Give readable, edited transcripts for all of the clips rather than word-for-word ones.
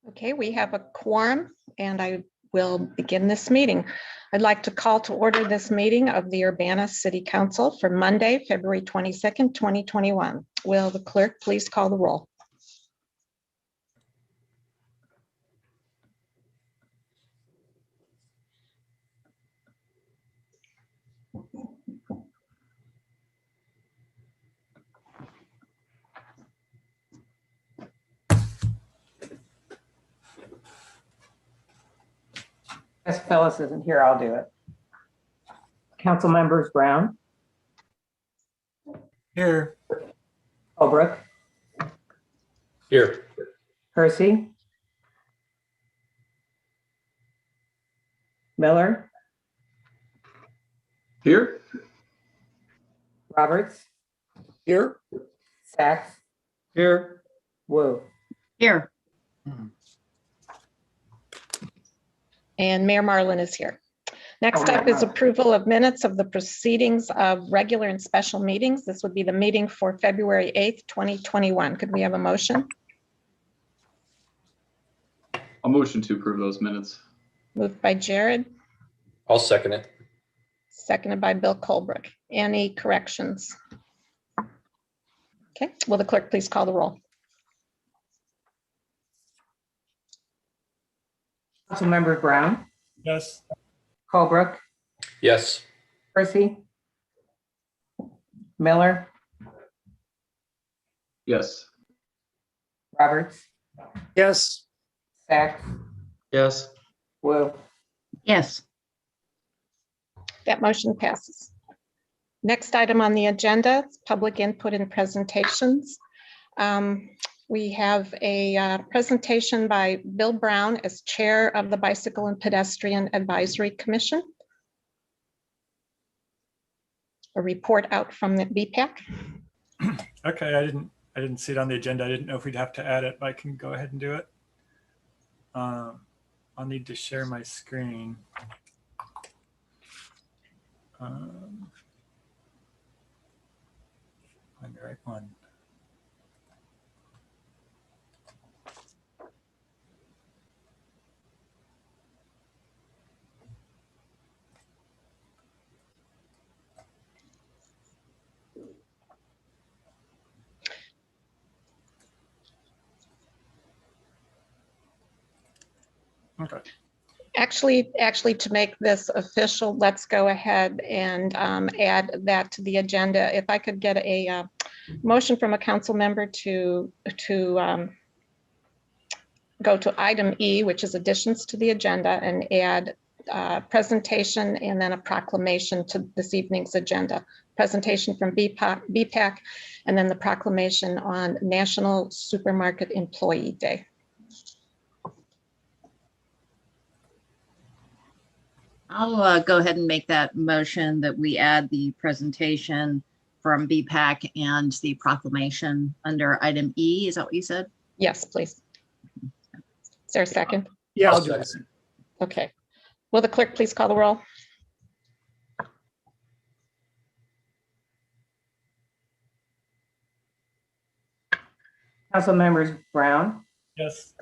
Okay, we have a quorum and I will begin this meeting. I'd like to call to order this meeting of the Urbana City Council for Monday, February 22nd, 2021. Will the clerk please call the roll? As Phyllis isn't here, I'll do it. Council members Brown. Here. Holbrook. Here. Percy. Miller. Here. Roberts. Here. Sachs. Here. Wu. Here. And Mayor Marlin is here. Next up is approval of minutes of the proceedings of regular and special meetings. This would be the meeting for February 8th, 2021. Could we have a motion? I'll motion to approve those minutes. Moved by Jared, I'll second it. seconded by Bill Colbrook. Any corrections? Okay, will the clerk please call the roll? Council members Brown. Yes. Holbrook. Yes. Percy. Miller. Yes. Roberts. Yes. Sachs. Yes. Wu. Yes. That motion passes. Next item on the agenda is public input and presentations. We have a presentation by Bill Brown as Chair of the Bicycle and Pedestrian Advisory Commission. A report out from the BPAC. Okay, I didn't see it on the agenda. I didn't know if we'd have to add it, but I can go ahead and do it. I'll need to share my screen. Find the right one. Okay. Actually, to make this official, let's go ahead and add that to the agenda. If I could get a motion from a council member to go to item E, which is additions to the agenda, and add presentation and then a proclamation to this evening's agenda. Presentation from BPAC, and then the proclamation on National Supermarket Employee Day. I'll go ahead and make that motion that we add the presentation from BPAC and the proclamation under item E. Is that what you said? Yes, please. Is there a second? Yeah, I'll do it. Okay. Will the clerk please call the roll? Council members Brown. Yes.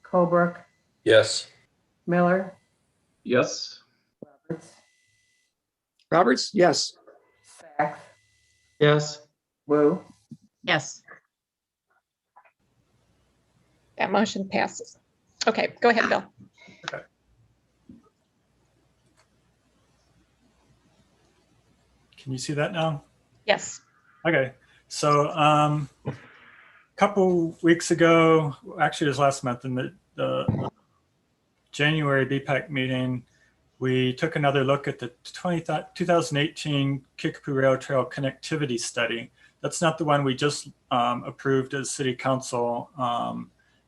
Holbrook. Yes. Miller. Yes. Roberts? Yes. Sachs. Yes. Wu. Yes. That motion passes. Okay, go ahead, Bill. Okay. Can you see that now? Yes. Okay, so a couple weeks ago, actually it was last month in the January BPAC meeting, we took another look at the 2018 Kickapoo Rail Trail Connectivity Study. That's not the one we just approved as City Council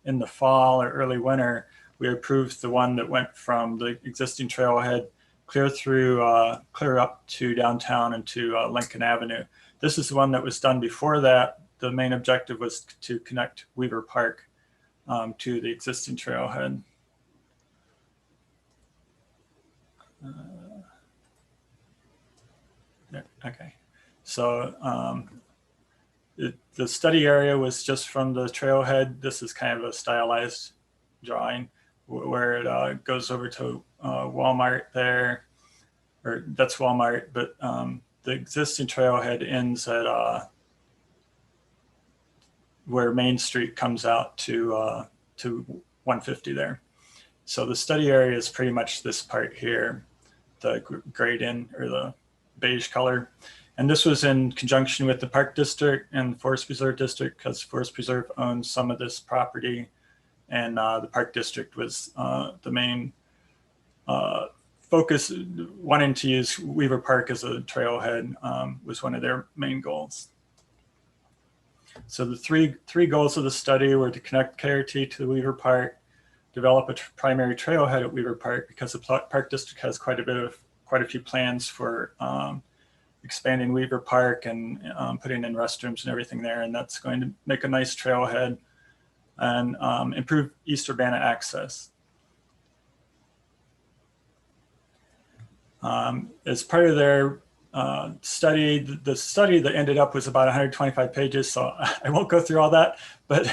in the fall or early winter. We approved the one that went from the existing trailhead clear up to downtown and to Lincoln Avenue. This is the one that was done before that. The main objective was to connect Weaver Park to the existing trailhead. Okay, so the study area was just from the trailhead. This is kind of a stylized drawing where it goes over to Walmart there, or that's Walmart, but the existing trailhead ends at where Main Street comes out to 150 there. So the study area is pretty much this part here, the grayed in or the beige color. And this was in conjunction with the Park District and the Forest Preserve District, because Forest Preserve owns some of this property, and the Park District was the main focus. Wanting to use Weaver Park as a trailhead was one of their main goals. So the three goals of the study were to connect KRT to the Weaver Park, develop a primary trailhead at Weaver Park, because the Park District has quite a few plans for expanding Weaver Park and putting in restrooms and everything there, and that's going to make a nice trailhead and improve East Urbana access. As part of their study, the study that ended up was about 125 pages, so I won't go through all that, but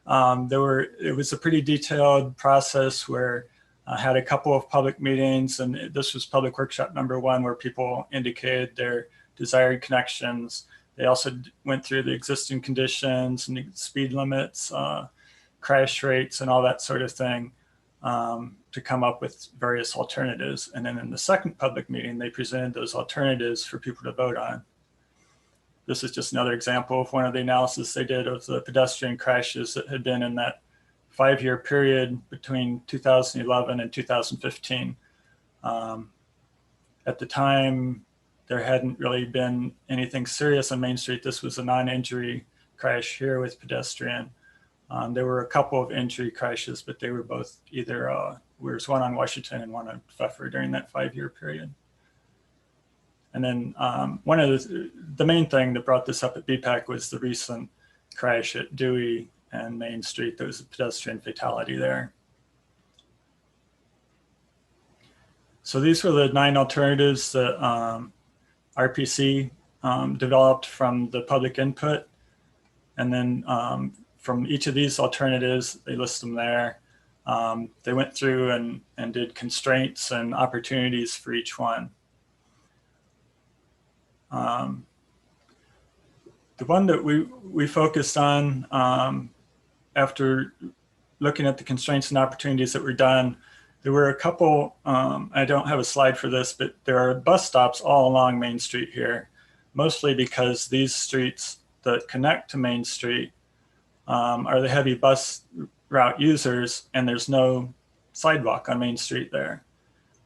it was a pretty detailed process where I had a couple of public meetings, and this was public workshop number 1, where people indicated their desired connections. They also went through the existing conditions and the speed limits, crash rates, and all that sort of thing to come up with various alternatives. And then in the second public meeting, they presented those alternatives for people to vote on. This is just another example of one of the analysis they did of the pedestrian crashes that had been in that 5-year period between 2011 and 2015. At the time, there hadn't really been anything serious on Main Street. This was a non-injury crash here with pedestrian. There were a couple of injury crashes, but they were both either, there was one on Washington and one on Pfeffer during that 5-year period. And then one of the main thing that brought this up at BPAC was the recent crash at Dewey and Main Street. There was a pedestrian fatality there. So these were the 9 alternatives that RPC developed from the public input. And then from each of these alternatives, they list them there. They went through and did constraints and opportunities for each one. The one that we focused on after looking at the constraints and opportunities that were done, there were a couple, I don't have a slide for this, but there are bus stops all along Main Street here, mostly because these streets that connect to Main Street are the heavy bus route users, and there's no sidewalk on Main Street there.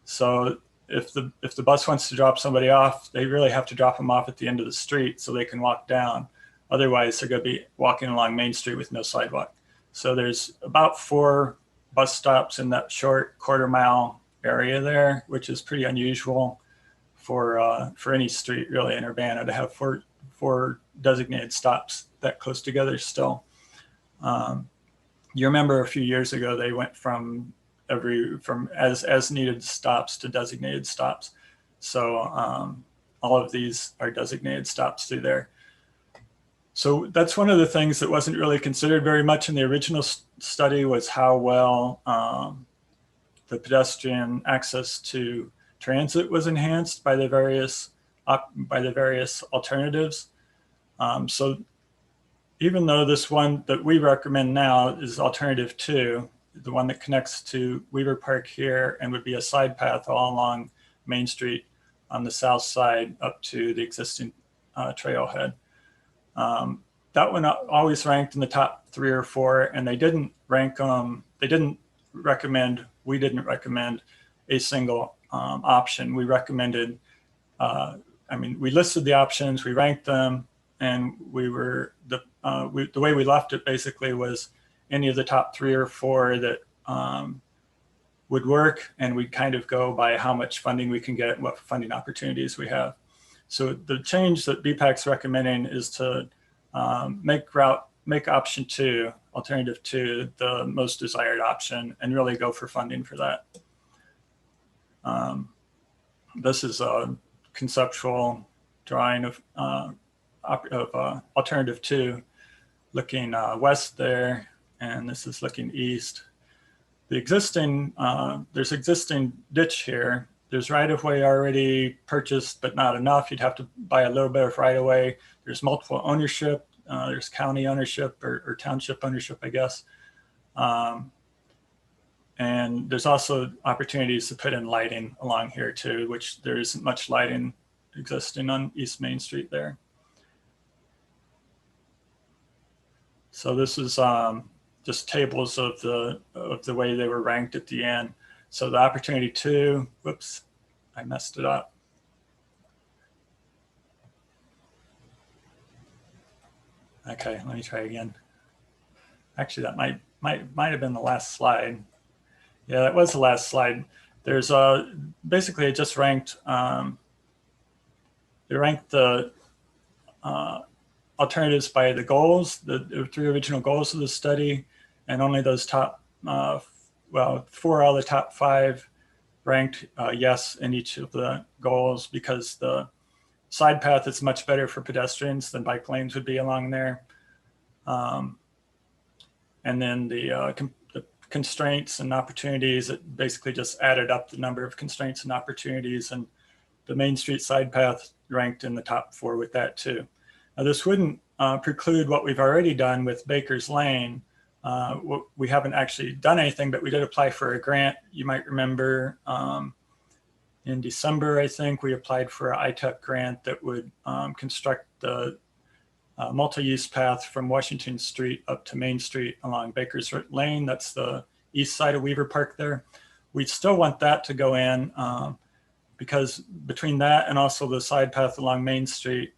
So if the bus wants to drop somebody off, they really have to drop them off at the end of the street so they can walk down. Otherwise, they're going to be walking along Main Street with no sidewalk. So there's about 4 bus stops in that short quarter-mile area there, which is pretty unusual for any street really in Urbana to have four designated stops that close together still. You remember a few years ago they went from as needed stops to designated stops. So all of these are designated stops through there. So that's one of the things that wasn't really considered very much in the original study, was how well the pedestrian access to transit was enhanced by the various alternatives. So even though this one that we recommend now is alternative 2, the one that connects to Weaver Park here and would be a side path all along Main Street on the south side up to the existing trailhead. That one always ranked in the top 3 or 4, and they didn't rank we didn't recommend a single option. We recommended, we listed the options, we ranked them, and the way we left it basically was any of the top 3 or 4 that would work, and we'd kind of go by how much funding we can get and what funding opportunities we have. So the change that BPAC's recommending is to make option 2, alternative 2, the most desired option, and really go for funding for that. This is a conceptual drawing of alternative 2, looking west there, and this is looking east. the existing, there's existing ditch here. There's right-of-way already purchased, but not enough. You'd have to buy a little bit of right-of-way. There's multiple ownership. There's county ownership or township ownership, I guess. And there's also opportunities to put in lighting along here too, which there isn't much lighting existing on East Main Street there. So this is just tables of the way they were ranked at the end. So the opportunity two, whoops, I messed it up. Okay, let me try again. Actually, that might have been the last slide. Yeah, that was the last slide. There's basically it just ranked. They ranked the alternatives by the goals, the 3 original goals of the study, and only those top, well, 4 out of the top 5 ranked yes in each of the goals, because the side path is much better for pedestrians than bike lanes would be along there. And then the constraints and opportunities, it basically just added up the number of constraints and opportunities, and the Main Street side path ranked in the top 4 with that too. Now this wouldn't preclude what we've already done with Baker's Lane. We haven't actually done anything, but we did apply for a grant. You might remember in December, I think, we applied for an ITEP grant that would construct the multi-use path from Washington Street up to Main Street along Baker's Lane. That's the east side of Weaver Park there. We still want that to go in because between that and also the side path along Main Street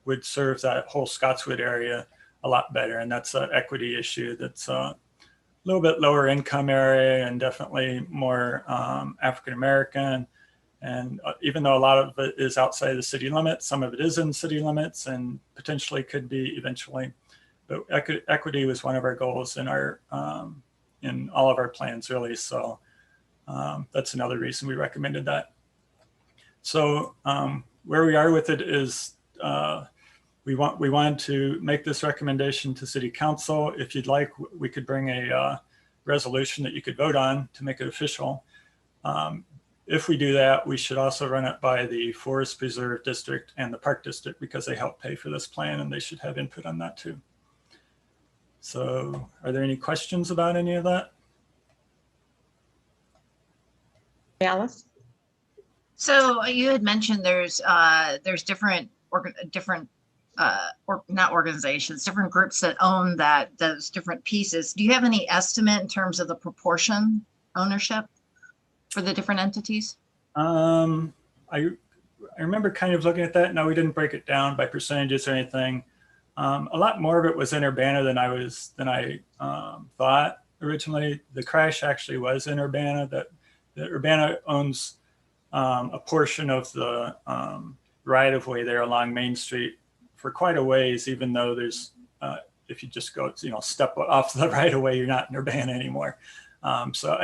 would serve that whole Scottswood area a lot better. And that's an equity issue that's a little bit lower income area and definitely more African-American. And even though a lot of it is outside the city limits, some of it is in city limits and potentially could be eventually. But equity was one of our goals in our in all of our plans, really. So that's another reason we recommended that. So where we are with it is we wanted to make this recommendation to City Council. If you'd like, we could bring a resolution that you could vote on to make it official. If we do that, we should also run it by the Forest Preserve District and the Park District, because they help pay for this plan and they should have input on that too. So are there any questions about any of that? Alice? So you had mentioned there's different not organizations, different groups that own those different pieces. Do you have any estimate in terms of the proportion ownership for the different entities? I remember kind of looking at that. No, we didn't break it down by percentages or anything. A lot more of it was in Urbana than I thought originally. The crash actually was in Urbana. That Urbana owns a portion of the right of way there along Main Street for quite a ways, even though there's if you just go, step off the right of way, you're not in Urbana anymore. So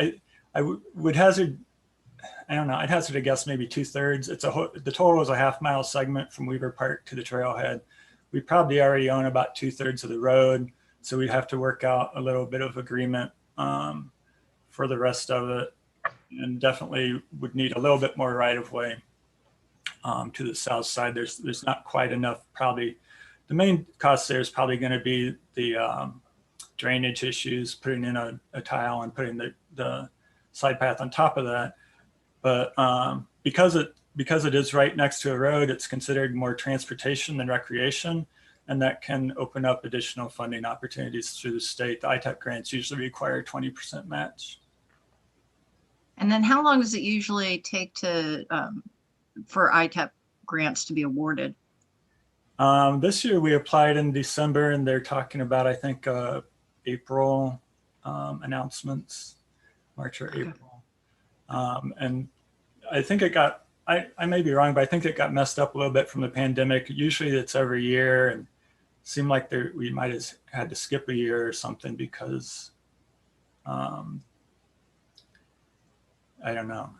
I would hazard, I don't know, I'd hazard a guess maybe 2/3. The total is a half-mile segment from Weaver Park to the trailhead. We probably already own about 2/3 of the road, so we'd have to work out a little bit of agreement for the rest of it, and definitely would need a little bit more right-of-way to the south side. There's not quite enough. Probably the main cost there is probably going to be the drainage issues, putting in a tile and putting the side path on top of that. But because it is right next to a road, it's considered more transportation than recreation, and that can open up additional funding opportunities through the state. The ITEP grants usually require 20% match. And then how long does it usually take for ITEP grants to be awarded? This year we applied in December, and they're talking about, I think, April announcements, March or April. And I think it got, I may be wrong, but I think it got messed up a little bit from the pandemic. Usually it's every year, and it seemed like we might have had to skip a year or something because I don't know.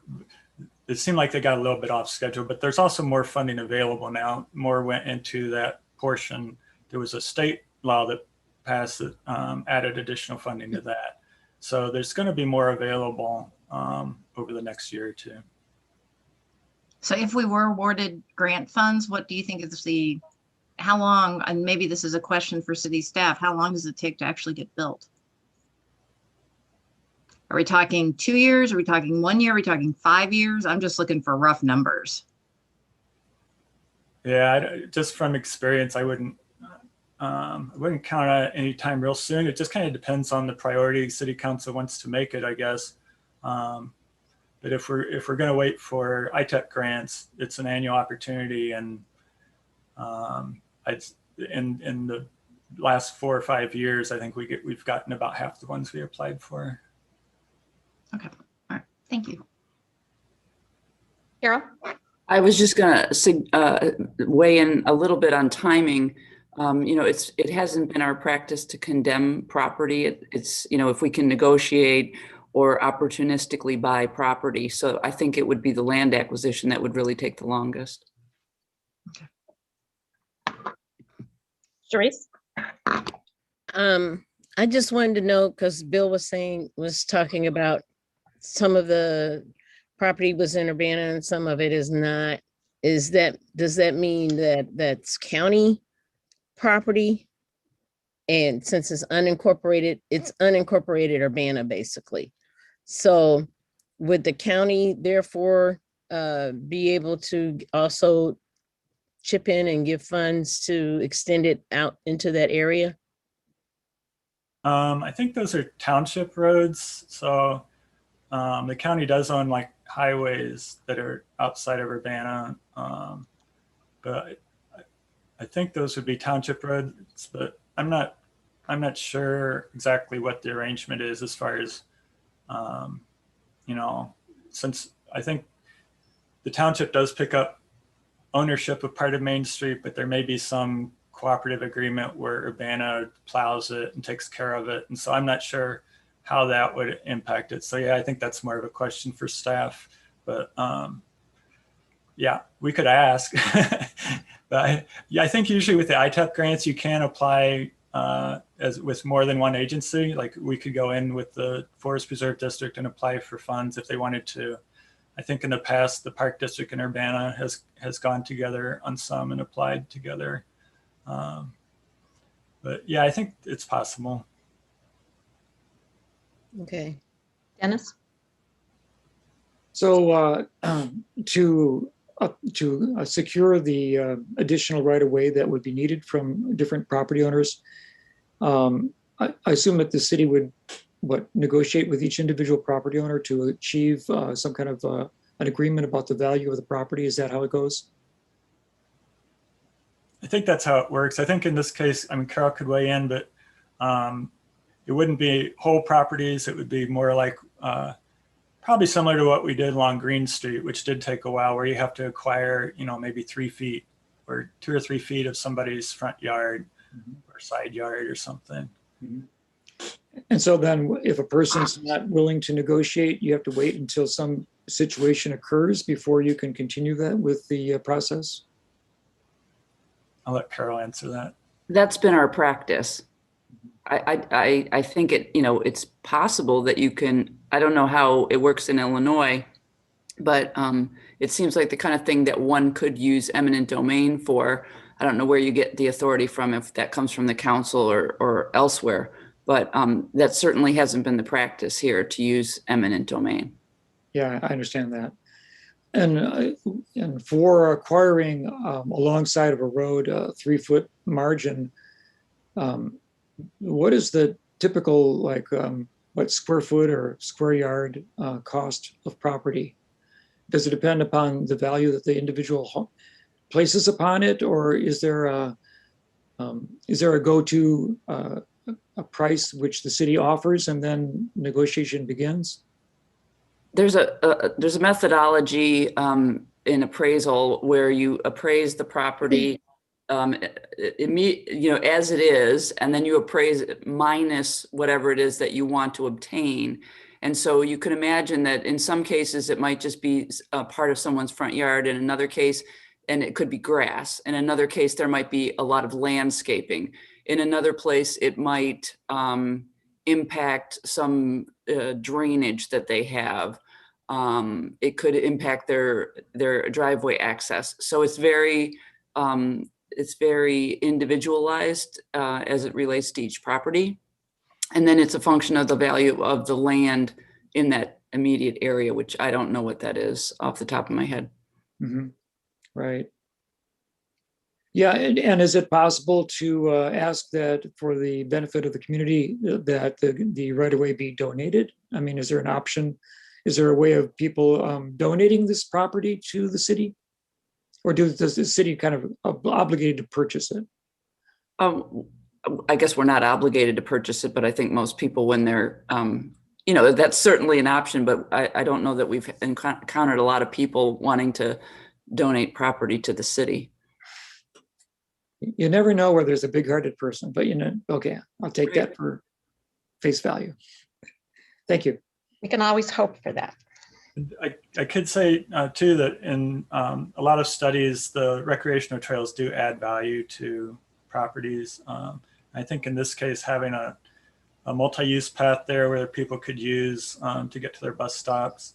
It seemed like they got a little bit off schedule, but there's also more funding available now. More went into that portion. There was a state law that passed that added additional funding to that. So there's going to be more available over the next year or two. So if we were awarded grant funds, what do you think is how long, and maybe this is a question for city staff, how long does it take to actually get built? Are we talking 2 years? Are we talking 1 year? Are we talking 5 years? I'm just looking for rough numbers. Yeah, just from experience, I wouldn't count on it any time real soon. It just kind of depends on the priority city council wants to make it, I guess. But if we're going to wait for ITEP grants, it's an annual opportunity, and in the last 4 or 5 years, I think we've gotten about half the ones we applied for. Okay, all right, thank you. Carol? I was just going to weigh in a little bit on timing. It hasn't been our practice to condemn property. It's if we can negotiate or opportunistically buy property. So I think it would be the land acquisition that would really take the longest. Sharice? I just wanted to know, because Bill was talking about some of the property was in Urbana and some of it is not. Does that mean that that's county property? And since it's unincorporated Urbana basically. So would the county therefore be able to also chip in and give funds to extend it out into that area? I think those are township roads. So the county does own like highways that are outside of Urbana. But I think those would be township roads, but I'm not sure exactly what the arrangement is as far as, since I think the township does pick up ownership of part of Main Street, but there may be some cooperative agreement where Urbana plows it and takes care of it. And so I'm not sure how that would impact it. So yeah, I think that's more of a question for staff, but yeah, we could ask. But I think usually with the ITEP grants, you can apply as with more than one agency. Like we could go in with the Forest Preserve District and apply for funds if they wanted to. I think in the past, the Park District in Urbana has gone together on some and applied together. But yeah, I think it's possible. Okay. Dennis? So to secure the additional right of way that would be needed from different property owners, I assume that the city would negotiate with each individual property owner to achieve some kind of an agreement about the value of the property. Is that how it goes? I think that's how it works. I think in this case, I mean, Carol could weigh in, but it wouldn't be whole properties. It would be more like probably similar to what we did along Green Street, which did take a while, where you have to acquire, maybe 3 feet or 2 or 3 feet of somebody's front yard or side yard or something. And so then if a person's not willing to negotiate, you have to wait until some situation occurs before you can continue that with the process? I'll let Carol answer that. That's been our practice. I think it's possible that you can, I don't know how it works in Illinois, but it seems like the kind of thing that one could use eminent domain for. I don't know where you get the authority from, if that comes from the council or elsewhere, but that certainly hasn't been the practice here to use eminent domain. Yeah, I understand that. And for acquiring alongside of a road, a 3-foot margin, what is the typical, what square foot or square yard cost of property? Does it depend upon the value that the individual places upon it, or is there a go-to a price which the city offers and then negotiation begins? There's a methodology in appraisal where you appraise the property as it is, and then you appraise it minus whatever it is that you want to obtain. And so you can imagine that in some cases it might just be a part of someone's front yard, in another case, and it could be grass. In another case, there might be a lot of landscaping. In another place, it might impact some drainage that they have. It could impact their driveway access. So it's very individualized as it relates to each property. And then it's a function of the value of the land in that immediate area, which I don't know what that is off the top of my head. Mhm. Right. Yeah, and is it possible to ask that for the benefit of the community that the right-of-way be donated? I mean, is there an option? Is there a way of people donating this property to the city? Or does the city kind of obligated to purchase it? I guess we're not obligated to purchase it, but I think most people, when they're, that's certainly an option, but I don't know that we've encountered a lot of people wanting to donate property to the city. You never know where there's a big-hearted person, but okay, I'll take that for face value. Thank you. We can always hope for that. I could say too that in a lot of studies, the recreational trails do add value to properties. I think in this case, having a multi-use path there where people could use to get to their bus stops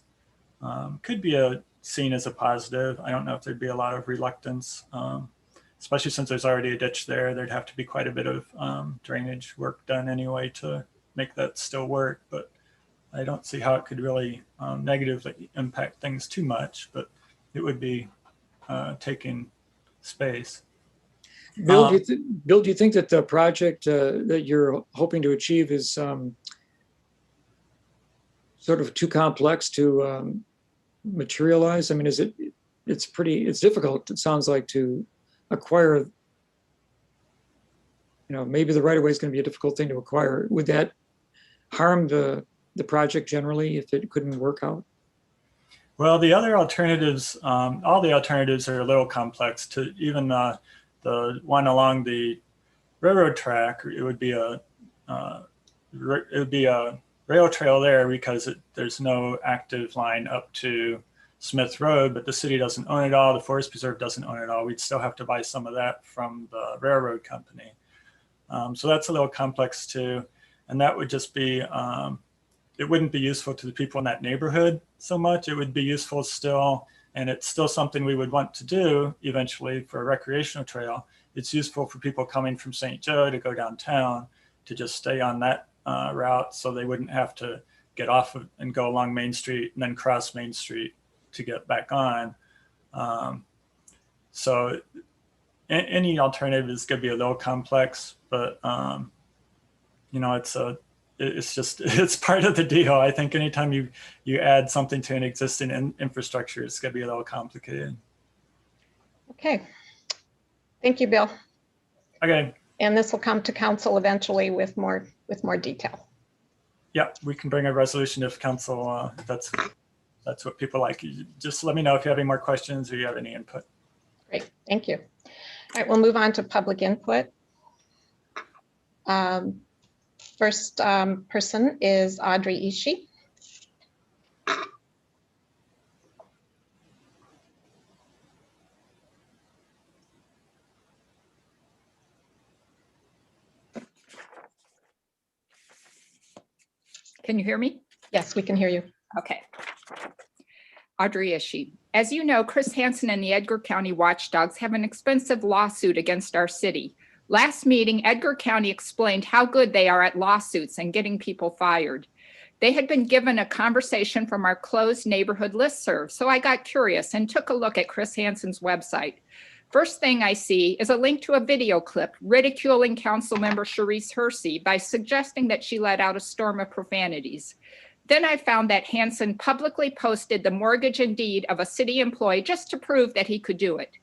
could be seen as a positive. I don't know if there'd be a lot of reluctance, especially since there's already a ditch there. There'd have to be quite a bit of drainage work done anyway to make that still work. But I don't see how it could really negatively impact things too much, but it would be taking space. Bill, do you think that the project that you're hoping to achieve is sort of too complex to materialize? I mean, it's difficult, it sounds like, to acquire, maybe the right-of-way is going to be a difficult thing to acquire. Would that harm the project generally if it couldn't work out? Well, the other alternatives, all the alternatives are a little complex. To even the one along the railroad track, it would be a rail trail there because there's no active line up to Smith Road, but the city doesn't own it all. The Forest Preserve doesn't own it all. We'd still have to buy some of that from the railroad company. So that's a little complex too. And that would just be, it wouldn't be useful to the people in that neighborhood so much. It would be useful still, and it's still something we would want to do eventually for a recreational trail. It's useful for people coming from St. Joe to go downtown to just stay on that route, so they wouldn't have to get off and go along Main Street and then cross Main Street to get back on. So any alternative is going to be a little complex, but it's part of the deal. I think anytime you add something to an existing infrastructure, it's going to be a little complicated. Okay. Thank you, Bill. Okay. And this will come to council eventually with more detail. Yeah, we can bring a resolution if council, if that's what people like. Just let me know if you have any more questions or you have any input. Great, thank you. All right, we'll move on to public input. First person is Audrey Ishii. Can you hear me? Yes, we can hear you. Okay. Audrey Ishii. As you know, Chris Hansen and the Edgar County Watchdogs have an expensive lawsuit against our city. Last meeting, Edgar County explained how good they are at lawsuits and getting people fired. They had been given a conversation from our closed neighborhood listserv, so I got curious and took a look at Chris Hansen's website. First thing I see is a link to a video clip ridiculing Councilmember Sharice Hersey by suggesting that she let out a storm of profanities. Then I found that Hansen publicly posted the mortgage and deed of a city employee just to prove that he could do it.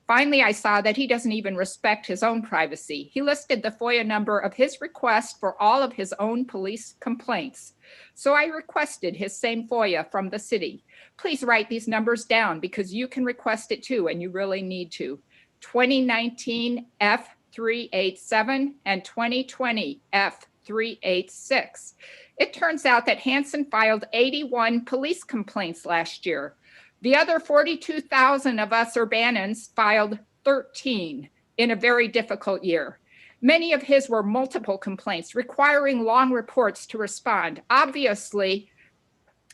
Finally, I saw that he doesn't even respect his own privacy. He listed the FOIA number of his request for all of his own police complaints. So I requested his same FOIA from the city. Please write these numbers down because you can request it too, and you really need to. 2019 F387 and 2020 F386. It turns out that Hansen filed 81 police complaints last year. The other 42,000 of us Urbanans filed 13 in a very difficult year. Many of his were multiple complaints requiring long reports to respond. Obviously,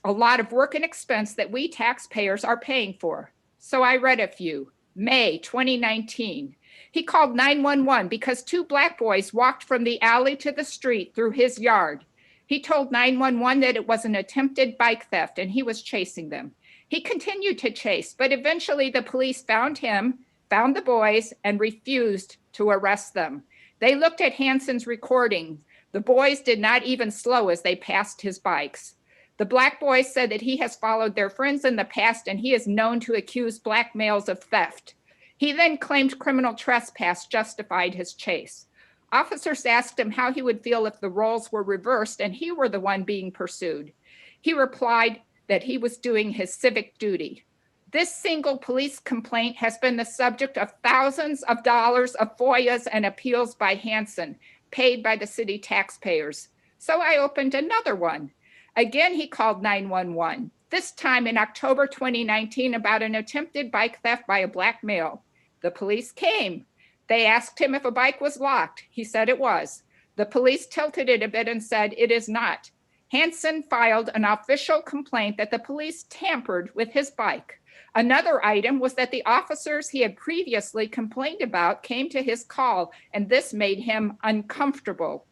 a lot of work and expense that we taxpayers are paying for. So I read a few. May 2019. He called 911 because 2 black boys walked from the alley to the street through his yard. He told 911 that it was an attempted bike theft and he was chasing them. He continued to chase, but eventually the police found him, found the boys, and refused to arrest them. They looked at Hansen's recording. The boys did not even slow as they passed his bikes. The black boys said that he has followed their friends in the past and he is known to accuse black males of theft. He then claimed criminal trespass justified his chase. Officers asked him how he would feel if the roles were reversed and he were the one being pursued. He replied that he was doing his civic duty. This single police complaint has been the subject of thousands of dollars of FOIAs and appeals by Hansen, paid by the city taxpayers. So I opened another one. Again, he called 911, this time in October 2019 about an attempted bike theft by a black male. The police came. They asked him if a bike was locked. He said it was. The police tilted it a bit and said it is not. Hansen filed an official complaint that the police tampered with his bike. Another item was that the officers he had previously complained about came to his call, and this made him uncomfortable.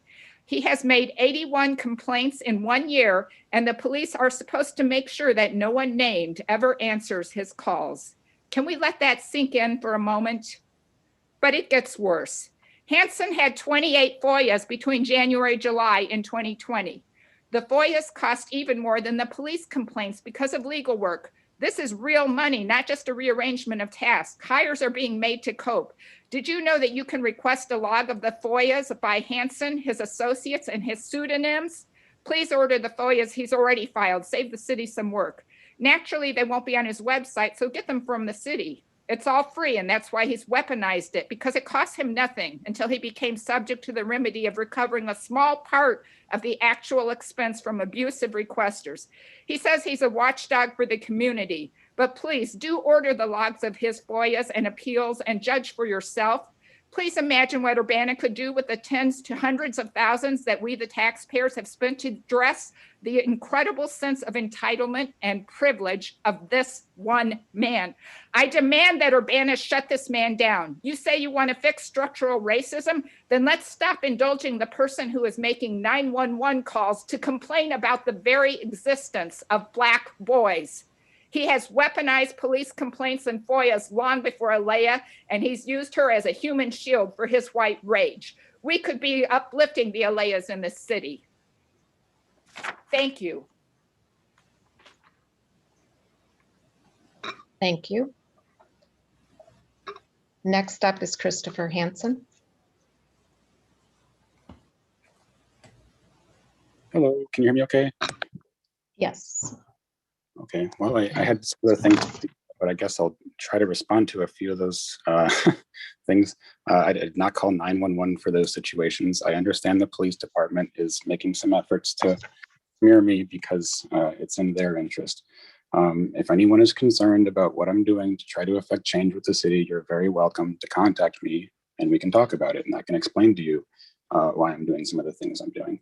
He has made 81 complaints in 1 year, and the police are supposed to make sure that no one named ever answers his calls. Can we let that sink in for a moment? But it gets worse. Hansen had 28 FOIAs between January and July in 2020. The FOIAs cost even more than the police complaints because of legal work. This is real money, not just a rearrangement of tasks. Hires are being made to cope. Did you know that you can request a log of the FOIAs by Hansen, his associates, and his pseudonyms? Please order the FOIAs he's already filed. Save the city some work. Naturally, they won't be on his website, so get them from the city. It's all free, and that's why he's weaponized it, because it cost him nothing until he became subject to the remedy of recovering a small part of the actual expense from abusive requesters. He says he's a watchdog for the community, but please do order the logs of his FOIAs and appeals and judge for yourself. Please imagine what Urbana could do with the tens to hundreds of thousands that we, the taxpayers, have spent to address the incredible sense of entitlement and privilege of this one man. I demand that Urbana shut this man down. You say you want to fix structural racism? Then let's stop indulging the person who is making 911 calls to complain about the very existence of Black boys. He has weaponized police complaints and FOIAs long before Alea, and he's used her as a human shield for his white rage. We could be uplifting the Aleas in this city. Thank you. Thank you. Next up is Christopher Hansen. Hello, can you hear me okay? Yes. Okay, well, I had some other things to do, but I guess I'll try to respond to a few of those things. I did not call 911 for those situations. I understand the police department is making some efforts to smear me because it's in their interest. If anyone is concerned about what I'm doing to try to affect change with the city, you're very welcome to contact me and we can talk about it and I can explain to you why I'm doing some of the things I'm doing.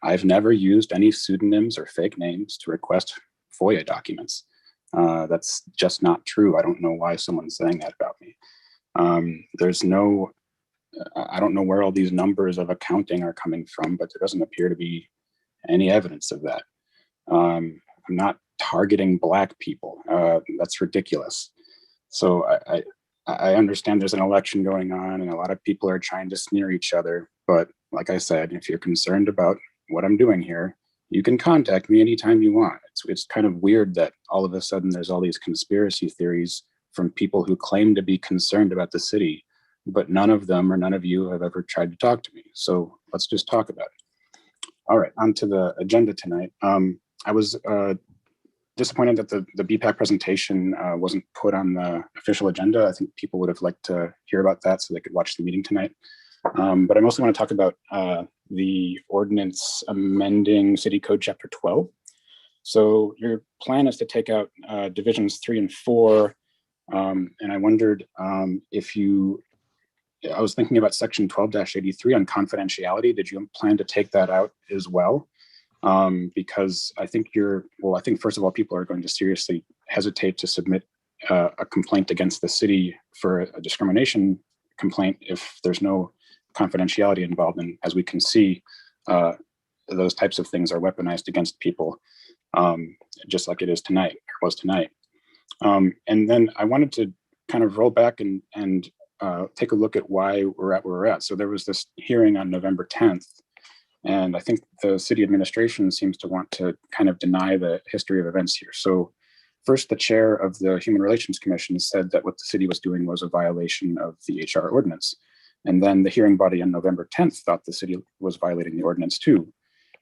I've never used any pseudonyms or fake names to request FOIA documents. That's just not true. I don't know why someone's saying that about me. I don't know where all these numbers of accounting are coming from, but there doesn't appear to be any evidence of that. I'm not targeting Black people. That's ridiculous. So I understand there's an election going on and a lot of people are trying to smear each other. But like I said, if you're concerned about what I'm doing here, you can contact me anytime you want. It's kind of weird that all of a sudden there's all these conspiracy theories from people who claim to be concerned about the city, but none of them or none of you have ever tried to talk to me. So let's just talk about it. All right, on to the agenda tonight. I was disappointed that the BPAC presentation wasn't put on the official agenda. I think people would have liked to hear about that so they could watch the meeting tonight. But I mostly want to talk about the ordinance amending City Code Chapter 12. So your plan is to take out divisions 3 and 4. And I wondered if you I was thinking about section 12-83 on confidentiality. Did you plan to take that out as well? Because I think I think first of all, people are going to seriously hesitate to submit a complaint against the city for a discrimination complaint if there's no confidentiality involved. And as we can see, those types of things are weaponized against people, just like it is tonight, or was tonight. And then I wanted to kind of roll back and take a look at why we're at where we're at. So there was this hearing on November 10th, and I think the city administration seems to want to kind of deny the history of events here. So first, the chair of the Human Relations Commission said that what the city was doing was a violation of the HR ordinance. And then the hearing body on November 10th thought the city was violating the ordinance too.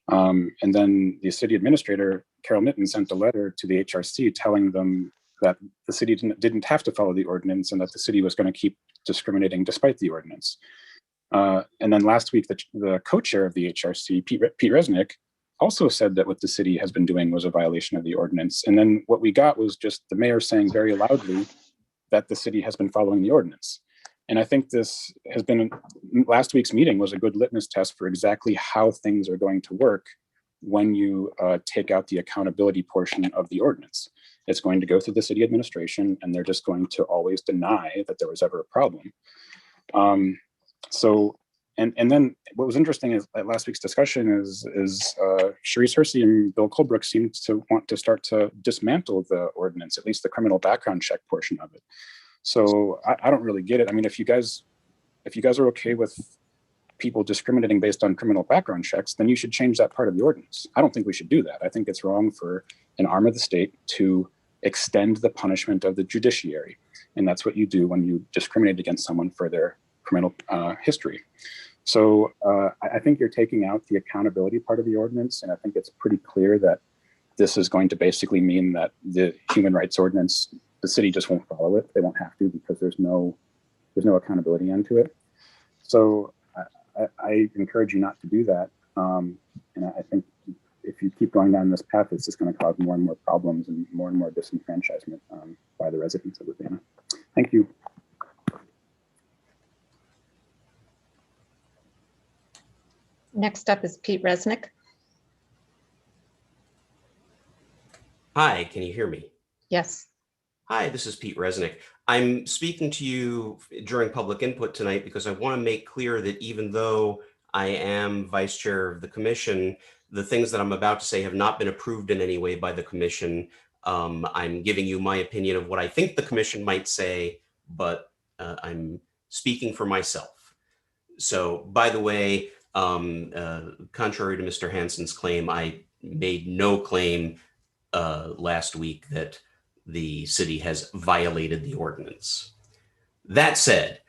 And then the city administrator, Carol Mitten, sent a letter to the HRC telling them that the city didn't have to follow the ordinance and that the city was going to keep discriminating despite the ordinance. And then last week, the co-chair of the HRC, Pete Resnick, also said that what the city has been doing was a violation of the ordinance. And then what we got was just the mayor saying very loudly that the city has been following the ordinance. And I think this has been, last week's meeting was a good litmus test for exactly how things are going to work when you take out the accountability portion of the ordinance. It's going to go through the city administration, and they're just going to always deny that there was ever a problem. And then what was interesting is at last week's discussion is Sharice Hersey and Bill Colebrook seemed to want to start to dismantle the ordinance, at least the criminal background check portion of it. So I don't really get it. I mean, if you guys are okay with people discriminating based on criminal background checks, then you should change that part of the ordinance. I don't think we should do that. I think it's wrong for an arm of the state to extend the punishment of the judiciary. And that's what you do when you discriminate against someone for their criminal history. So I think you're taking out the accountability part of the ordinance. And I think it's pretty clear that this is going to basically mean that the human rights ordinance, the city just won't follow it. They won't have to because there's no accountability end to it. So I encourage you not to do that. And I think if you keep going down this path, it's just going to cause more and more problems and more disenfranchisement by the residents of Urbana. Thank you. Next up is Pete Resnick. Hi, can you hear me? Yes. Hi, this is Pete Resnick. I'm speaking to you during public input tonight because I want to make clear that even though I am vice chair of the commission, the things that I'm about to say have not been approved in any way by the commission. I'm giving you my opinion of what I think the commission might say, but I'm speaking for myself. So, by the way, contrary to Mr. Hansen's claim, I made no claim last week that the city has violated the ordinance. That said,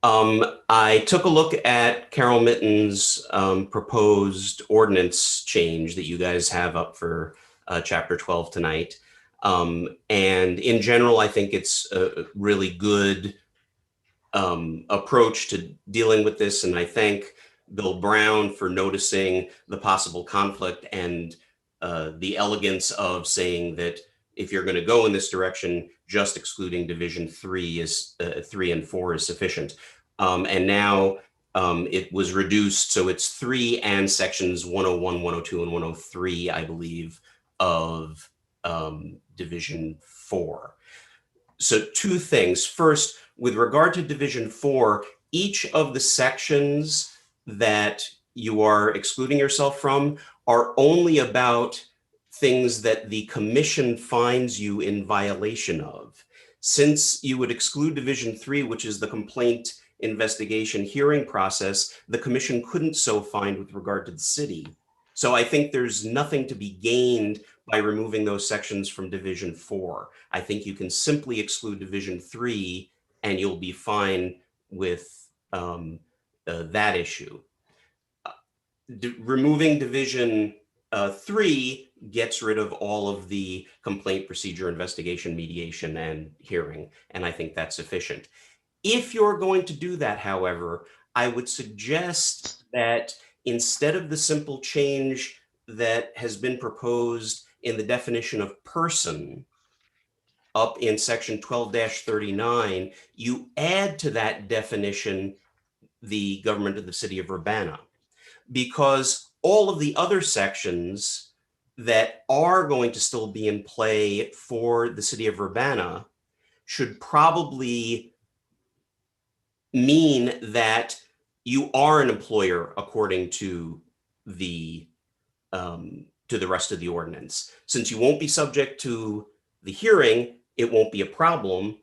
I took a look at Carol Mitten's proposed ordinance change that you guys have up for Chapter 12 tonight. And in general, I think it's a really good approach to dealing with this. And I thank Bill Brown for noticing the possible conflict and the elegance of saying that if you're going to go in this direction, just excluding Division 3 and 4 is sufficient. And now it was reduced, so it's 3 and sections 101, 102, and 103, I believe, of Division 4. So two things. First, with regard to Division 4, each of the sections that you are excluding yourself from are only about things that the commission finds you in violation of. Since you would exclude Division 3, which is the complaint investigation hearing process, the commission couldn't so find with regard to the city. So I think there's nothing to be gained by removing those sections from Division 4. I think you can simply exclude Division 3 and you'll be fine with that issue. Removing Division 3 gets rid of all of the complaint procedure, investigation, mediation, and hearing, and I think that's sufficient. If you're going to do that, however, I would suggest that instead of the simple change that has been proposed in the definition of person up in section 12-39, you add to that definition the government of the city of Urbana, because all of the other sections that are going to still be in play for the city of Urbana should probably mean that you are an employer according to the rest of the ordinance. Since you won't be subject to the hearing, it won't be a problem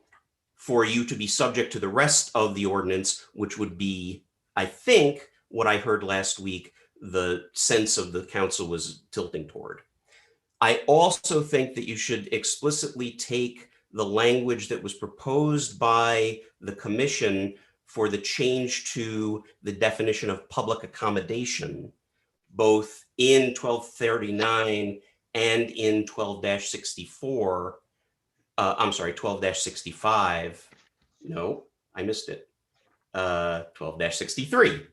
for you to be subject to the rest of the ordinance, which would be, I think, what I heard last week, the sense of the council was tilting toward. I also think that you should explicitly take the language that was proposed by the commission for the change to the definition of public accommodation, both in 1239 and in 12-64. I'm sorry, 12-65. No, I missed it. 12-63.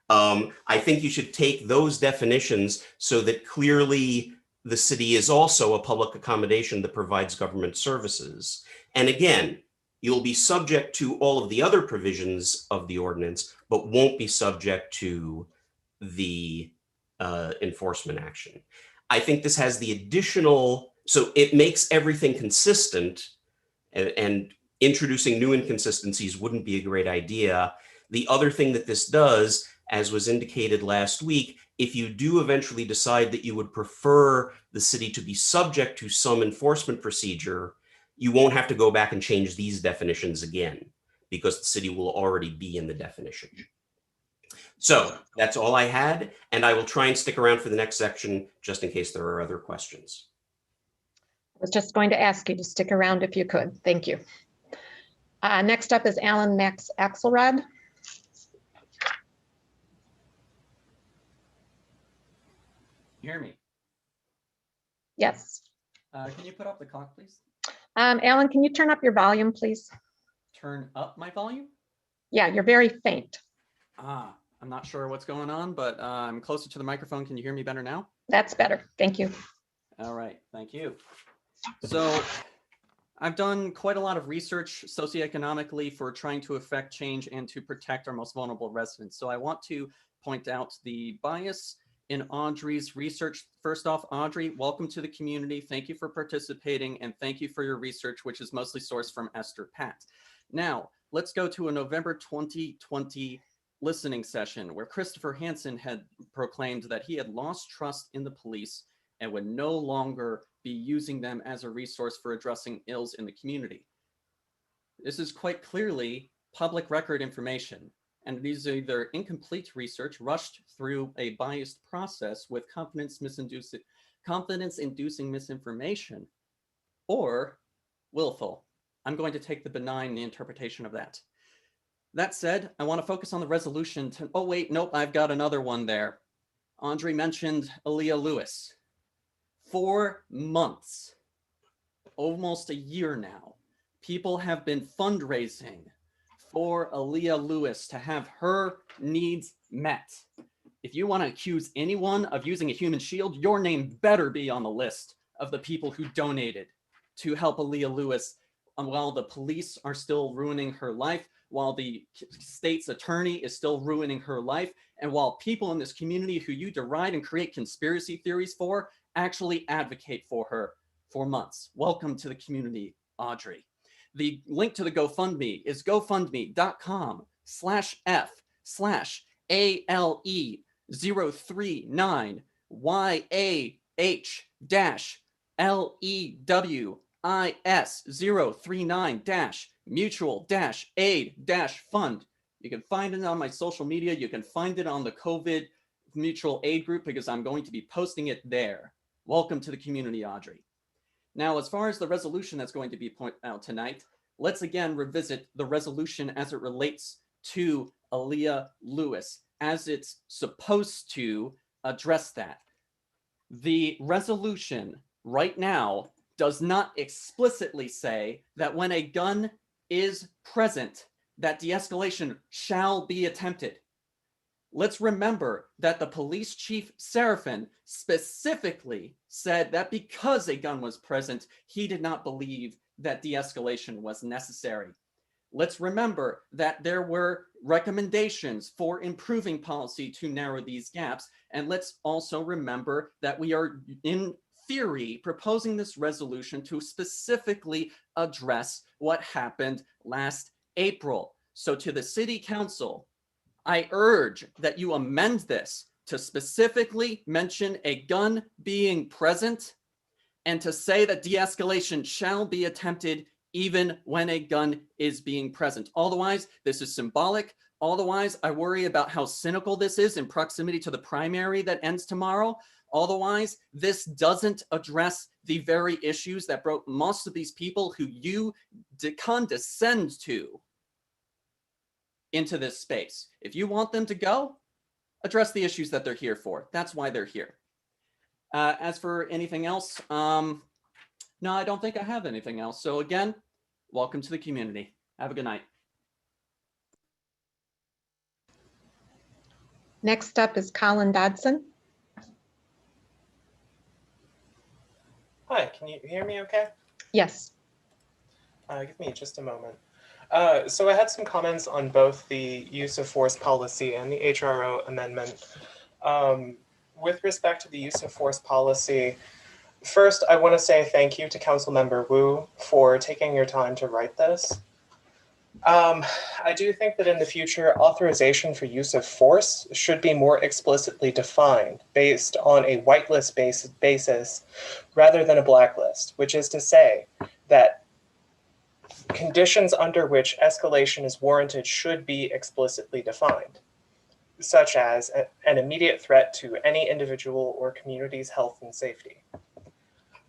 I think you should take those definitions so that clearly the city is also a public accommodation that provides government services. And again, you'll be subject to all of the other provisions of the ordinance, but won't be subject to the enforcement action. I think this has the additional, so it makes everything consistent, and introducing new inconsistencies wouldn't be a great idea. The other thing that this does, as was indicated last week, if you do eventually decide that you would prefer the city to be subject to some enforcement procedure, you won't have to go back and change these definitions again, because the city will already be in the definition. So that's all I had, and I will try and stick around for the next section just in case there are other questions. I was just going to ask you to stick around if you could. Thank you. Next up is Alan Max Axelrod. Hear me? Yes. Can you put up the clock, please? Alan, can you turn up your volume, please? Turn up my volume? Yeah, you're very faint. I'm not sure what's going on, but I'm closer to the microphone. Can you hear me better now? That's better. Thank you. All right, thank you. So I've done quite a lot of research socioeconomically for trying to affect change and to protect our most vulnerable residents. So I want to point out the bias in Audrey's research. First off, Audrey, welcome to the community. Thank you for participating, and thank you for your research, which is mostly sourced from Esther Pat. Now, let's go to a November 2020 listening session where Christopher Hansen had proclaimed that he had lost trust in the police and would no longer be using them as a resource for addressing ills in the community. This is quite clearly public record information, and these are either incomplete research rushed through a biased process with confidence-inducing misinformation, or willful. I'm going to take the benign interpretation of that. That said, I want to focus on the resolution to, oh wait, nope, I've got another one there. Andre mentioned Aaliyah Lewis. 4 months, almost a year now, people have been fundraising for Aaliyah Lewis to have her needs met. If you want to accuse anyone of using a human shield, your name better be on the list of the people who donated to help Aaliyah Lewis while the police are still ruining her life, while the state's attorney is still ruining her life, and while people in this community who you deride and create conspiracy theories for actually advocate for her for months. Welcome to the community, Audrey. The link to the GoFundMe is gofundme.com/ALE039YAH-LEWIS-039-mutual-aid-fund. You can find it on my social media. You can find it on the COVID mutual aid group because I'm going to be posting it there. Welcome to the community, Audrey. Now, as far as the resolution that's going to be pointed out tonight, let's again revisit the resolution as it relates to Aaliyah Lewis, as it's supposed to address that. The resolution right now does not explicitly say that when a gun is present, that de-escalation shall be attempted. Let's remember that the police chief, Seraphin, specifically said that because a gun was present, he did not believe that de-escalation was necessary. let's remember that there were recommendations for improving policy to narrow these gaps. And let's also remember that we are, in theory, proposing this resolution to specifically address what happened last April. So to the city council, I urge that you amend this to specifically mention a gun being present and to say that de-escalation shall be attempted even when a gun is being present. Otherwise, this is symbolic. Otherwise, I worry about how cynical this is in proximity to the primary that ends tomorrow. Otherwise, this doesn't address the very issues that brought most of these people who you condescend to into this space. If you want them to go, address the issues that they're here for. That's why they're here. As for anything else, no, I don't think I have anything else. So again, welcome to the community. Have a good night. Next up is Colin Dodson. Hi, can you hear me okay? Yes. Give me just a moment. So I had some comments on both the use of force policy and the HRO amendment. With respect to the use of force policy, first, I want to say thank you to Councilmember Wu for taking your time to write this. I do think that in the future, authorization for use of force should be more explicitly defined based on a whitelist basis rather than a blacklist, which is to say that conditions under which escalation is warranted should be explicitly defined, such as an immediate threat to any individual or community's health and safety.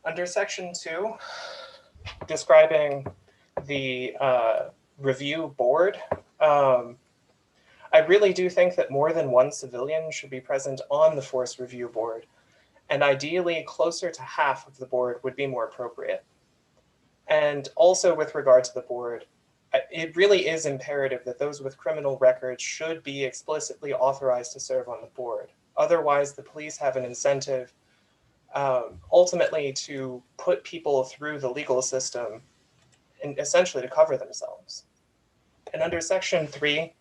Under Section 2, describing the review board, I really do think that more than one civilian should be present on the force review board, and ideally closer to half of the board would be more appropriate. And also with regard to the board, it really is imperative that those with criminal records should be explicitly authorized to serve on the board. Otherwise, the police have an incentive ultimately to put people through the legal system and essentially to cover themselves. And under Section 3,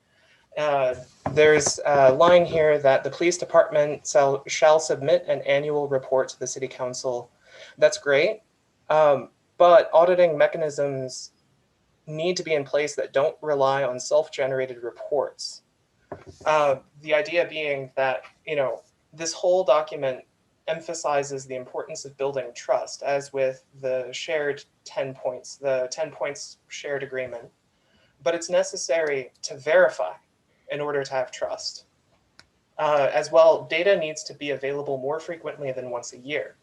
there's a line here that the police department shall submit an annual report to the city council. That's great, but auditing mechanisms need to be in place that don't rely on self-generated reports. The idea being that, this whole document emphasizes the importance of building trust, as with the shared 10 points, the 10 points shared agreement. But it's necessary to verify in order to have trust. As well, data needs to be available more frequently than once a year.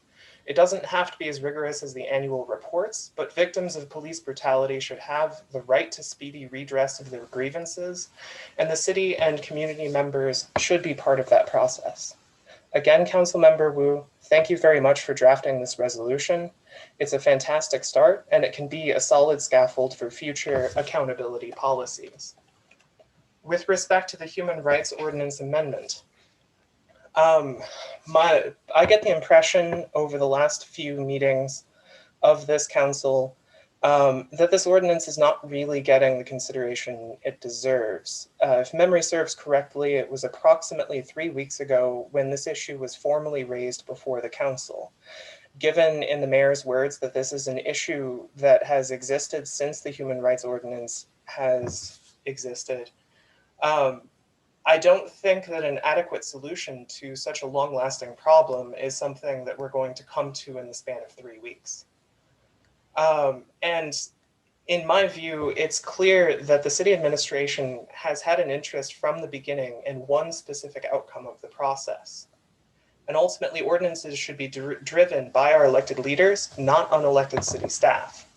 It doesn't have to be as rigorous as the annual reports, but victims of police brutality should have the right to speedy redress of their grievances, and the city and community members should be part of that process. Again, Councilmember Wu, thank you very much for drafting this resolution. It's a fantastic start, and it can be a solid scaffold for future accountability policies. With respect to the Human Rights Ordinance Amendment, I get the impression over the last few meetings of this council that this ordinance is not really getting the consideration it deserves. If memory serves correctly, it was approximately 3 weeks ago when this issue was formally raised before the council. Given in the mayor's words that this is an issue that has existed since the Human Rights Ordinance has existed, I don't think that an adequate solution to such a long-lasting problem is something that we're going to come to in the span of 3 weeks. And in my view, it's clear that the city administration has had an interest from the beginning in one specific outcome of the process. And ultimately, ordinances should be driven by our elected leaders, not unelected city staff.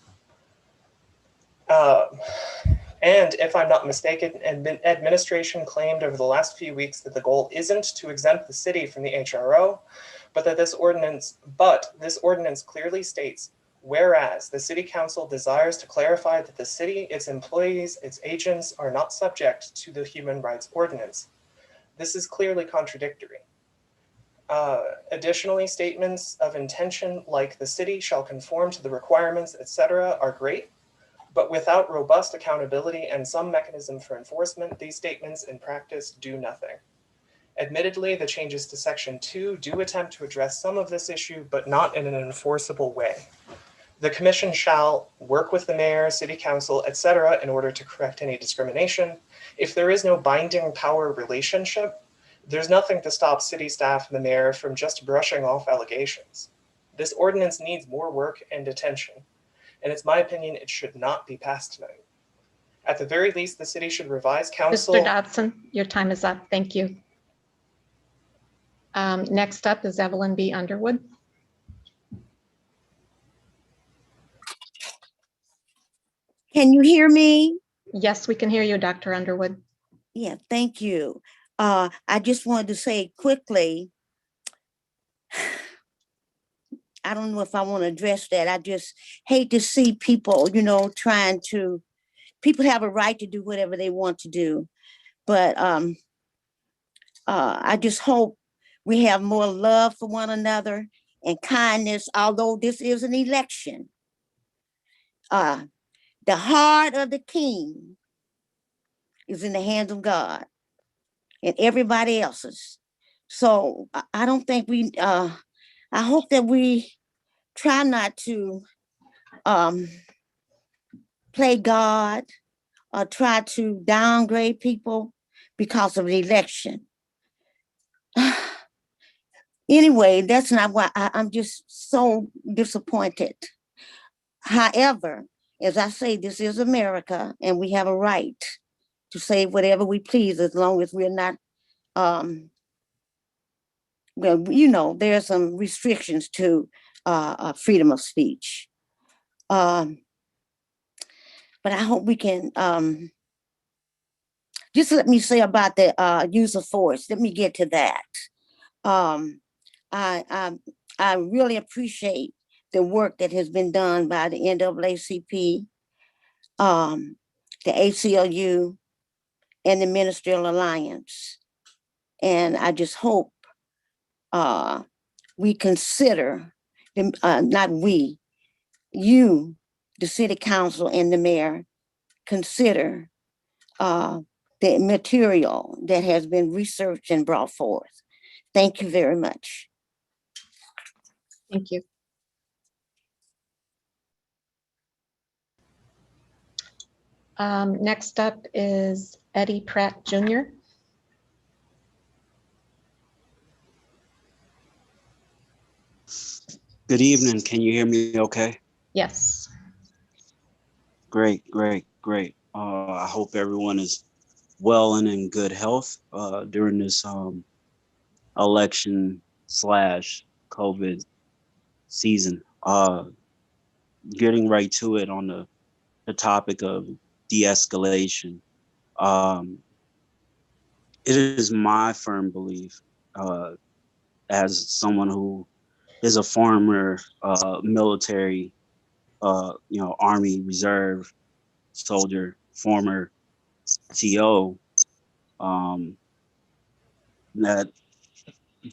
And if I'm not mistaken, administration claimed over the last few weeks that the goal isn't to exempt the city from the HRO, but this ordinance clearly states, whereas the city council desires to clarify that the city, its employees, its agents are not subject to the Human Rights Ordinance. This is clearly contradictory. Additionally, statements of intention like the city shall conform to the requirements, etc. are great, But without robust accountability and some mechanism for enforcement, these statements in practice do nothing. Admittedly, the changes to Section 2 do attempt to address some of this issue, but not in an enforceable way. The Commission shall work with the mayor, city council, etc. in order to correct any discrimination. If there is no binding power relationship, there's nothing to stop city staff and the mayor from just brushing off allegations. This ordinance needs more work and attention, and it's my opinion it should not be passed tonight. At the very least, the city should revise council. Mr. Dodson, your time is up. Thank you. Next up is Evelyn B Underwood. Can you hear me? Yes, we can hear you, Dr. Underwood. Yeah, thank you. I just wanted to say quickly, I don't know if I want to address that. I just hate to see people, people have a right to do whatever they want to do. But I just hope we have more love for one another and kindness, although this is an election. The heart of the king is in the hands of God and everybody else's. So I don't think I hope that we try not to play God or try to downgrade people because of the election. Anyway, that's not why I'm just so disappointed. However, as I say, this is America and we have a right to say whatever we please as long as we're not, there are some restrictions to freedom of speech. But I hope we can, just let me say about the use of force. Let me get to that. I really appreciate the work that has been done by the NAACP, the ACLU, and the Ministerial Alliance. And I just hope we consider, not we, you, the city council and the mayor, consider the material that has been researched and brought forth. Thank you very much. Thank you. Next up is Eddie Pratt Jr. Good evening. Can you hear me okay? Yes. Great. I hope everyone is well and in good health during this election / COVID season. Getting right to it on the topic of de-escalation. It is my firm belief, as someone who is a former military, Army Reserve soldier, former TO, that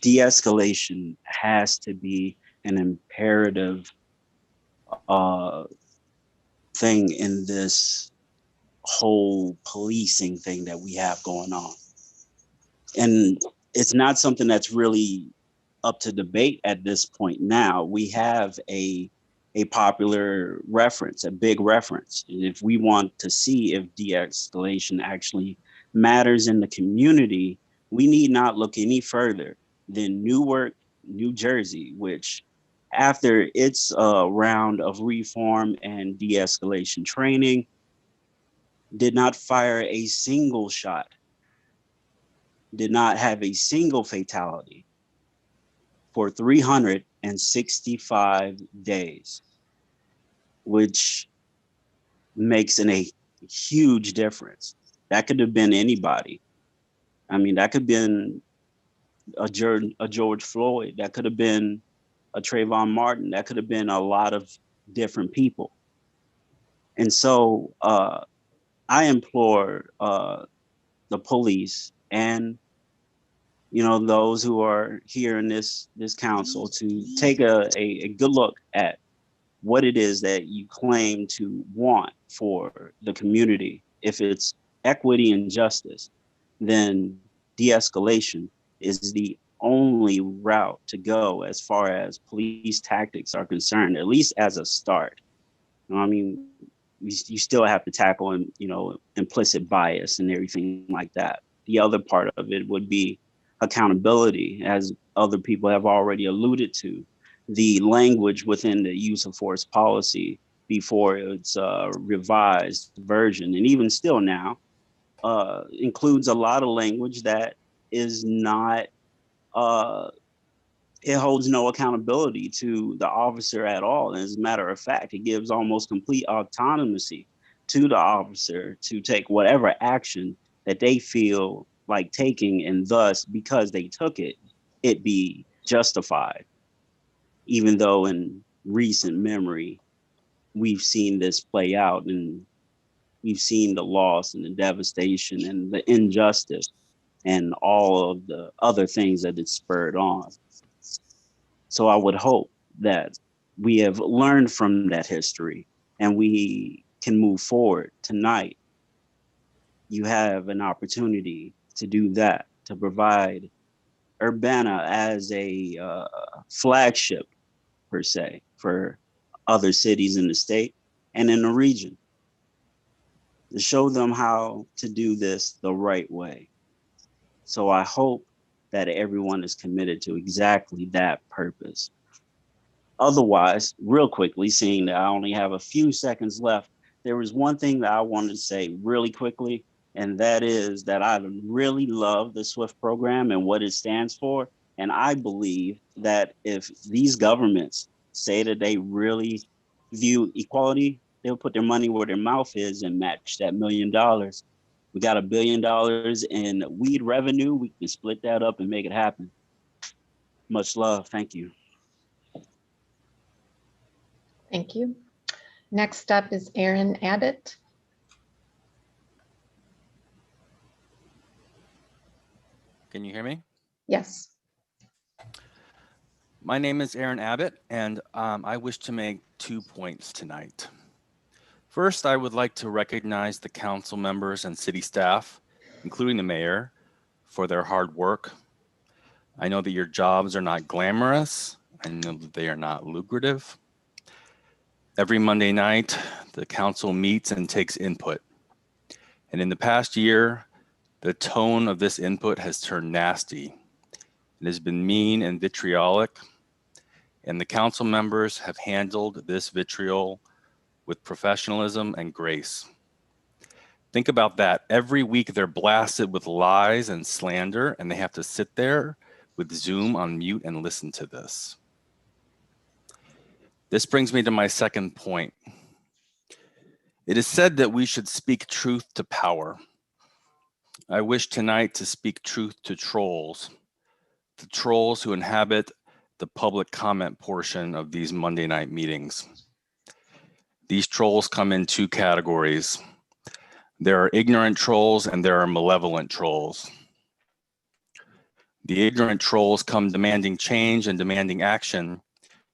de-escalation has to be an imperative thing in this whole policing thing that we have going on. And it's not something that's really up to debate at this point now. We have a popular reference, a big reference. And if we want to see if de-escalation actually matters in the community, we need not look any further than Newark, New Jersey, which after its round of reform and de-escalation training, did not fire a single shot, did not have a single fatality for 365 days, which makes a huge difference. That could have been anybody. I mean, that could have been a George Floyd, that could have been a Trayvon Martin, that could have been a lot of different people. And so I implore the police and those who are here in this council to take a good look at what it is that you claim to want for the community. If it's equity and justice, then de-escalation is the only route to go as far as police tactics are concerned, at least as a start. You know what I mean? You still have to tackle, implicit bias and everything like that. The other part of it would be accountability, as other people have already alluded to. The language within the use of force policy before its revised version, and even still now, includes a lot of language that is not, it holds no accountability to the officer at all. And as a matter of fact, it gives almost complete autonomy to the officer to take whatever action that they feel like taking, and thus, because they took it, it be justified. Even though in recent memory, we've seen this play out, and we've seen the loss and the devastation and the injustice and all of the other things that it spurred on. So I would hope that we have learned from that history and we can move forward. Tonight, you have an opportunity to do that, to provide Urbana as a flagship, per se, for other cities in the state and in the region, to show them how to do this the right way. So I hope that everyone is committed to exactly that purpose. Otherwise, real quickly, seeing that I only have a few seconds left, there was one thing that I wanted to say really quickly, and that is that I really love the SWIFT program and what it stands for. And I believe that if these governments say that they really view equality, they'll put their money where their mouth is and match that $1 million. We got $1 billion in weed revenue. We can split that up and make it happen. Much love. Thank you. Thank you. Next up is Aaron Abbott. Can you hear me? Yes. My name is Aaron Abbott, and I wish to make 2 points tonight. First, I would like to recognize the council members and city staff, including the mayor, for their hard work. I know that your jobs are not glamorous. I know that they are not lucrative. Every Monday night, the council meets and takes input. And in the past year, the tone of this input has turned nasty. It has been mean and vitriolic, and the council members have handled this vitriol with professionalism and grace. Think about that. Every week they're blasted with lies and slander, and they have to sit there with Zoom on mute and listen to this. This brings me to my second point. It is said that we should speak truth to power. I wish tonight to speak truth to trolls, the trolls who inhabit the public comment portion of these Monday night meetings. These trolls come in two categories. There are ignorant trolls and there are malevolent trolls. The ignorant trolls come demanding change and demanding action,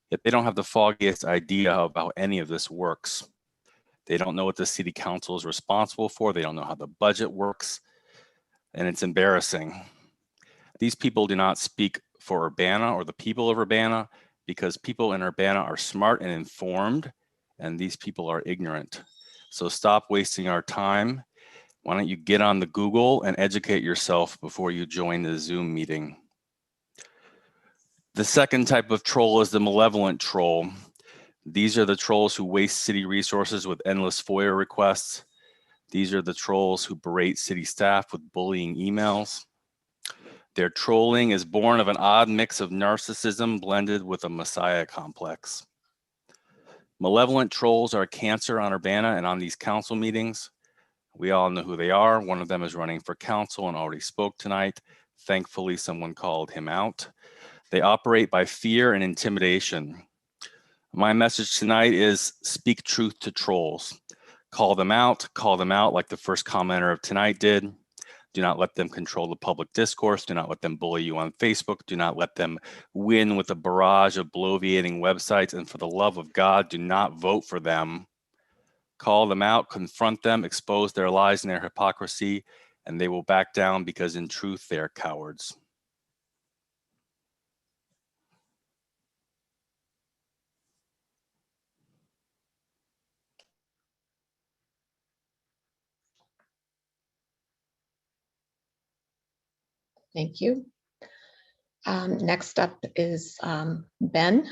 yet they don't have the foggiest idea of how any of this works. They don't know what the city council is responsible for. They don't know how the budget works, and it's embarrassing. These people do not speak for Urbana or the people of Urbana, because people in Urbana are smart and informed, and these people are ignorant. So stop wasting our time. Why don't you get on the Google and educate yourself before you join the Zoom meeting? The second type of troll is the malevolent troll. These are the trolls who waste city resources with endless FOIA requests. These are the trolls who berate city staff with bullying emails. Their trolling is born of an odd mix of narcissism blended with a messiah complex. Malevolent trolls are a cancer on Urbana and on these council meetings. We all know who they are. One of them is running for council and already spoke tonight. Thankfully, someone called him out. They operate by fear and intimidation. My message tonight is speak truth to trolls. Call them out like the first commenter of tonight did. Do not let them control the public discourse. Do not let them bully you on Facebook. Do not let them win with a barrage of bloviating websites. And for the love of God, do not vote for them. Call them out, confront them, expose their lies and their hypocrisy, and they will back down because in truth, they are cowards. Thank you. Next up is Ben.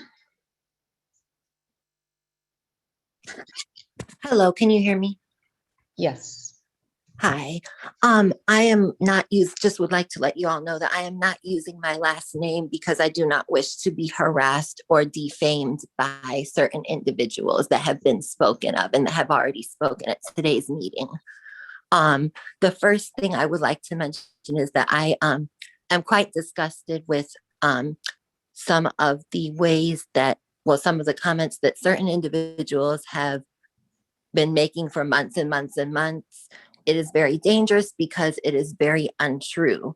Hello, can you hear me? Yes. Hi. I am not just would like to let you all know that I am not using my last name because I do not wish to be harassed or defamed by certain individuals that have been spoken of and that have already spoken at today's meeting. The first thing I would like to mention is that I am quite disgusted with some of the ways that, well, some of the comments that certain individuals have been making for months and months and months. It is very dangerous because it is very untrue.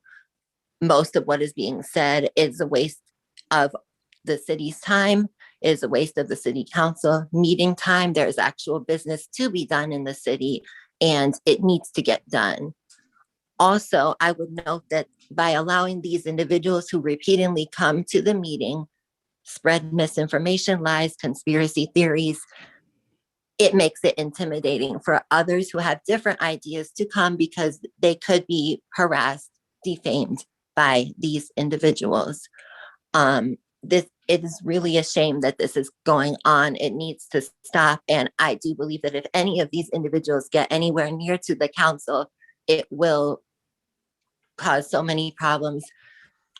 Most of what is being said is a waste of the city's time, is a waste of the city council meeting time. There's actual business to be done in the city and it needs to get done. Also, I would note that by allowing these individuals who repeatedly come to the meeting, spread misinformation, lies, conspiracy theories, it makes it intimidating for others who have different ideas to come because they could be harassed, defamed by these individuals. It is really a shame that this is going on. It needs to stop. And I do believe that if any of these individuals get anywhere near to the council, it will cause so many problems.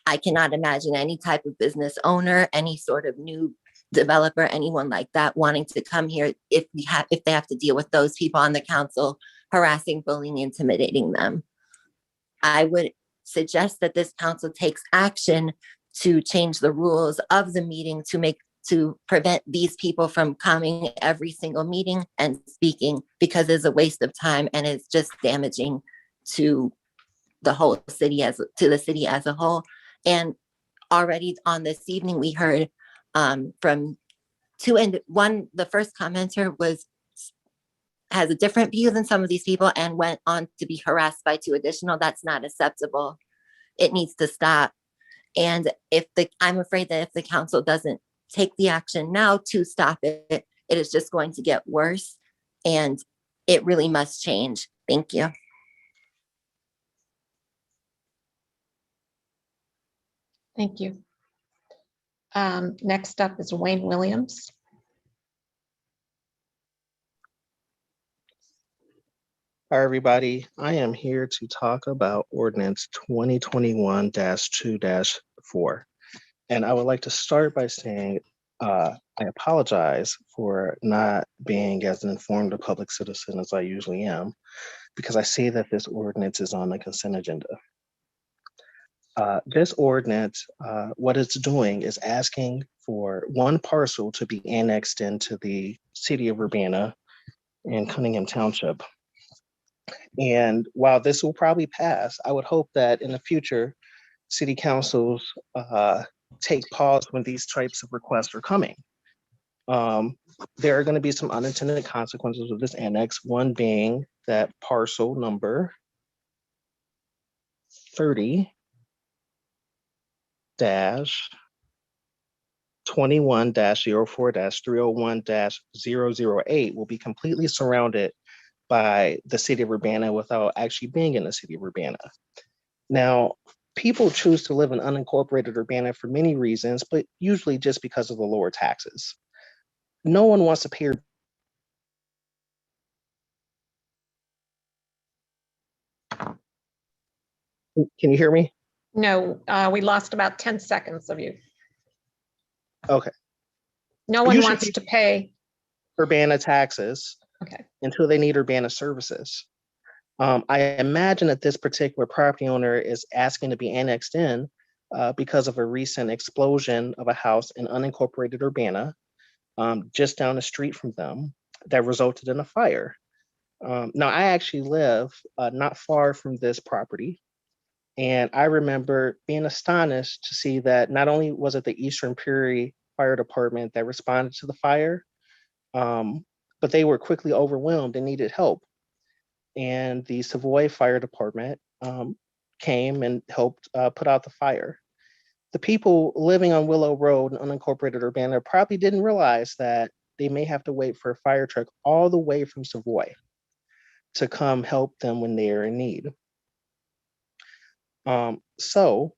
I cannot imagine any type of business owner, any sort of new developer, anyone like that wanting to come here if they have to deal with those people on the council harassing, bullying, intimidating them. I would suggest that this council takes action to change the rules of the meeting to prevent these people from coming every single meeting and speaking, because it's a waste of time and it's just damaging to the whole city to the city as a whole. And already on this evening, we heard from two, and the first commenter has a different view than some of these people and went on to be harassed by two additional. That's not acceptable. It needs to stop. And I'm afraid that if the council doesn't take the action now to stop it, it is just going to get worse, and it really must change. Thank you. Thank you. Next up is Wayne Williams. Hi, everybody. I am here to talk about Ordinance 2021-2-4. And I would like to start by saying I apologize for not being as informed a public citizen as I usually am, because I see that this ordinance is on the consent agenda. This ordinance, what it's doing is asking for one parcel to be annexed into the city of Urbana in Cunningham Township. And while this will probably pass, I would hope that in the future, city councils take pause when these types of requests are coming. There are going to be some unintended consequences of this annex, one being that parcel number 30-21-04-301-008 will be completely surrounded by the city of Urbana without actually being in the city of Urbana. Now, people choose to live in unincorporated Urbana for many reasons, but usually just because of the lower taxes. No one wants to pay. Can you hear me? No, we lost about 10 seconds of you. Okay. No one wants to pay Urbana taxes. Okay. Until they need Urbana services. I imagine that this particular property owner is asking to be annexed in because of a recent explosion of a house in unincorporated Urbana, just down the street from them, that resulted in a fire. Now, I actually live not far from this property. And I remember being astonished to see that not only was it the Eastern Prairie Fire Department that responded to the fire, but they were quickly overwhelmed and needed help. And the Savoy Fire Department came and helped put out the fire. The people living on Willow Road in unincorporated Urbana probably didn't realize that they may have to wait for a fire truck all the way from Savoy to come help them when they are in need. So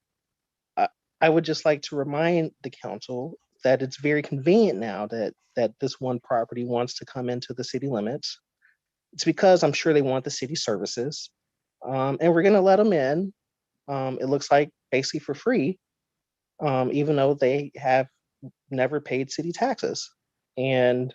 I would just like to remind the council that it's very convenient now that this one property wants to come into the city limits. It's because I'm sure they want the city services, and we're going to let them in. It looks like basically for free, even though they have never paid city taxes. And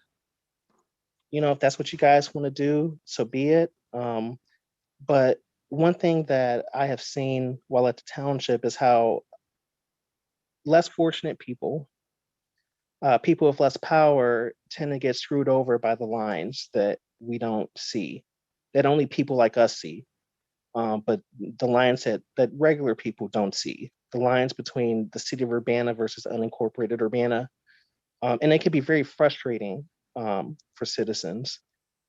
if that's what you guys want to do, so be it. But one thing that I have seen while at the township is how less fortunate people, people with less power, tend to get screwed over by the lines that we don't see, that only people like us see. But the lines that regular people don't see, the lines between the city of Urbana versus unincorporated Urbana. And it can be very frustrating for citizens.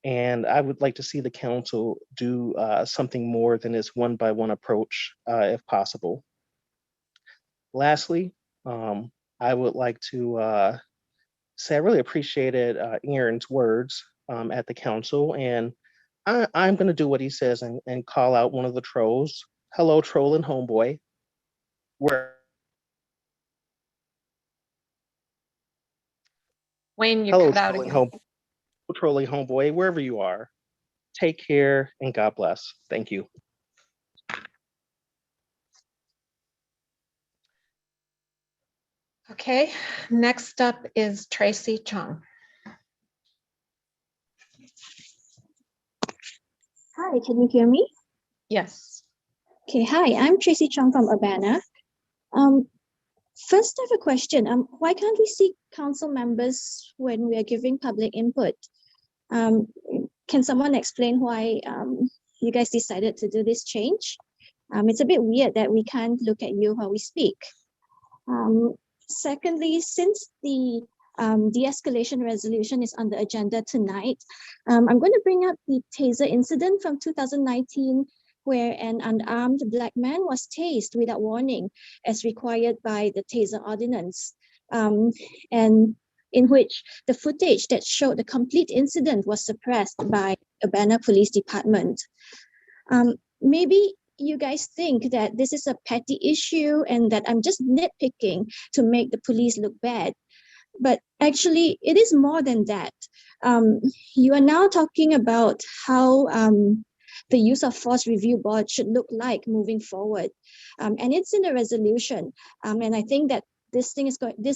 And I would like to see the council do something more than this one-by-one approach, if possible. Lastly, I would like to say I really appreciated Aaron's words at the council, and I'm going to do what he says and call out one of the trolls. Hello, troll and homeboy. Wayne, you Hello, cut out again. trolling homeboy, wherever you are. Take care and God bless. Thank you. Okay, next up is Tracy Chong. Hi, can you hear me? Yes. Okay, hi, I'm Tracy Chong from Urbana. First, I have a question. Why can't we see council members when we are giving public input? Can someone explain why you guys decided to do this change? It's a bit weird that we can't look at you while we speak. Secondly, since the de-escalation resolution is on the agenda tonight, I'm going to bring up the Taser incident from 2019, where an unarmed Black man was tased without warning, as required by the Taser Ordinance, and in which the footage that showed the complete incident was suppressed by Urbana Police Department. Maybe you guys think that this is a petty issue and that I'm just nitpicking to make the police look bad. But actually, it is more than that. You are now talking about how the use of force review board should look like moving forward. And it's in the resolution. And I think that this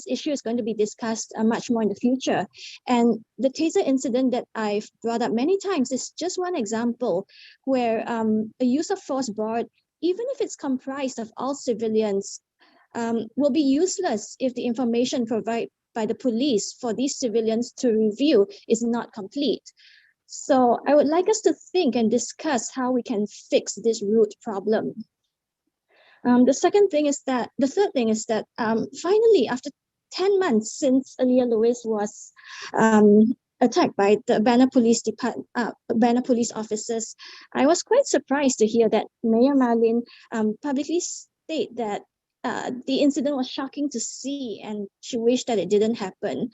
issue is going to be discussed much more in the future. And the Taser incident that I've brought up many times is just one example where a use of force board, even if it's comprised of all civilians, will be useless if the information provided by the police for these civilians to review is not complete. So I would like us to think and discuss how we can fix this root problem. The third thing is that finally, after 10 months since Aaliyah Lewis was attacked by the Urbana police officers, I was quite surprised to hear that Mayor Marlin publicly state that the incident was shocking to see and she wished that it didn't happen.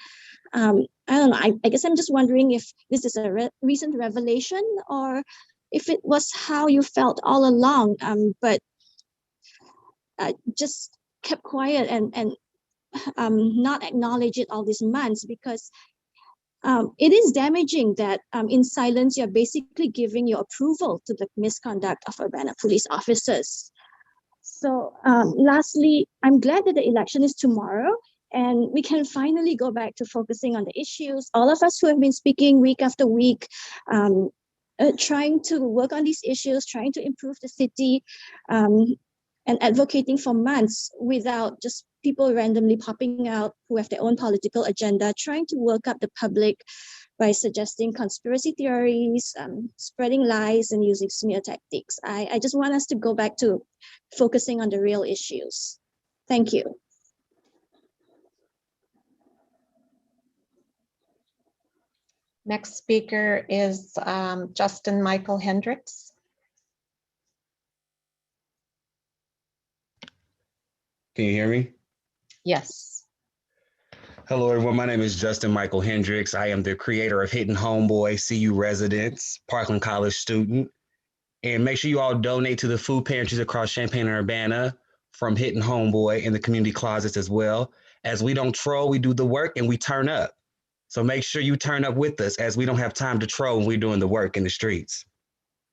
I don't know, I guess I'm just wondering if this is a recent revelation or if it was how you felt all along, but just kept quiet and not acknowledge it all these months, because it is damaging that in silence you're basically giving your approval to the misconduct of Urbana police officers. So lastly, I'm glad that the election is tomorrow and we can finally go back to focusing on the issues. All of us who have been speaking week after week, trying to work on these issues, trying to improve the city, and advocating for months without just people randomly popping out who have their own political agenda, trying to work up the public by suggesting conspiracy theories, spreading lies, and using smear tactics. I just want us to go back to focusing on the real issues. Thank you. Next speaker is Justin Michael Hendricks. Can you hear me? Yes. Hello, everyone. My name is Justin Michael Hendricks. I am the creator of Hitting Homeboy, CU Residents, Parkland College student. And make sure you all donate to the food pantries across Champaign and Urbana from Hitting Homeboy and the community closets as well. As we don't troll, we do the work and we turn up. So make sure you turn up with us, as we don't have time to troll when we're doing the work in the streets.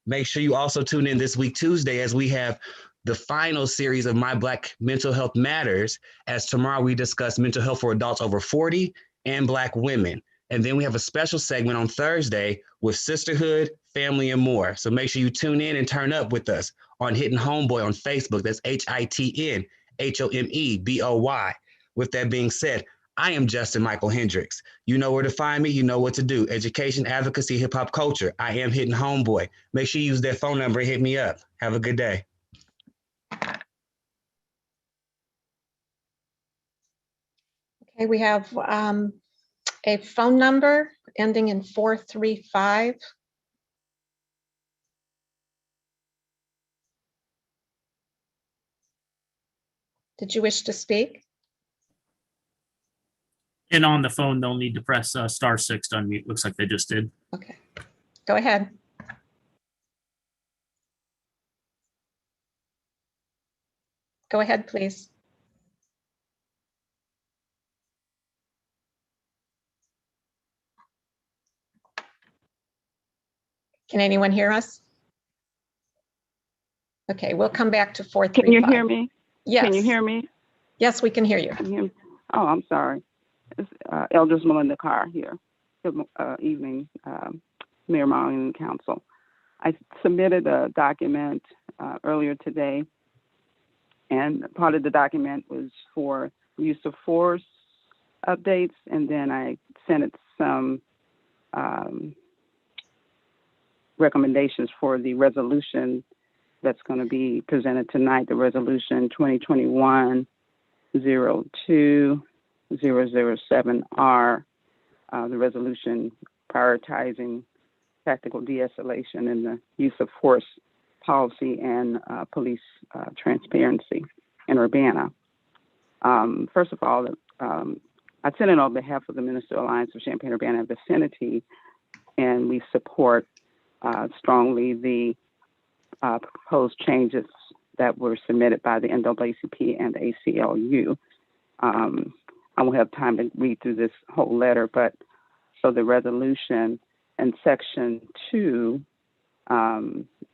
Make sure you also tune in this week, Tuesday, as we have the final series of My Black Mental Health Matters, as tomorrow we discuss mental health for adults over 40 and Black women. And then we have a special segment on Thursday with sisterhood, family, and more. So make sure you tune in and turn up with us on Hitting Homeboy on Facebook. That's HITN HOMEBOY. With that being said, I am Justin Michael Hendricks. You know where to find me. You know what to do. Education, advocacy, hip hop culture. I am Hitting Homeboy. Make sure you use that phone number and hit me up. Have a good day. Okay, we have a phone number ending in 435. Did you wish to speak? And on the phone, they'll need to press *6 to unmute. Looks like they just did. Okay, go ahead. Go ahead, please. Can anyone hear us? Okay, we'll come back to 435. Can you hear me? Yes. Can you hear me? Yes, we can hear you. Can you hear me? Oh, I'm sorry. It's Elders Melinda Carr here. Good evening, Mayor Marlin and Council. I submitted a document earlier today, and part of the document was for use of force updates, and then I sent it some recommendations for the resolution that's going to be presented tonight, the resolution 2021-02-007R, the resolution prioritizing tactical de-escalation and the use of force policy and police transparency in Urbana. First of all, I sent it on behalf of the Ministerial Alliance of Champaign-Urbana vicinity, and we support strongly the proposed changes that were submitted by the NAACP and the ACLU. I won't have time to read through this whole letter, but so the resolution and section 2,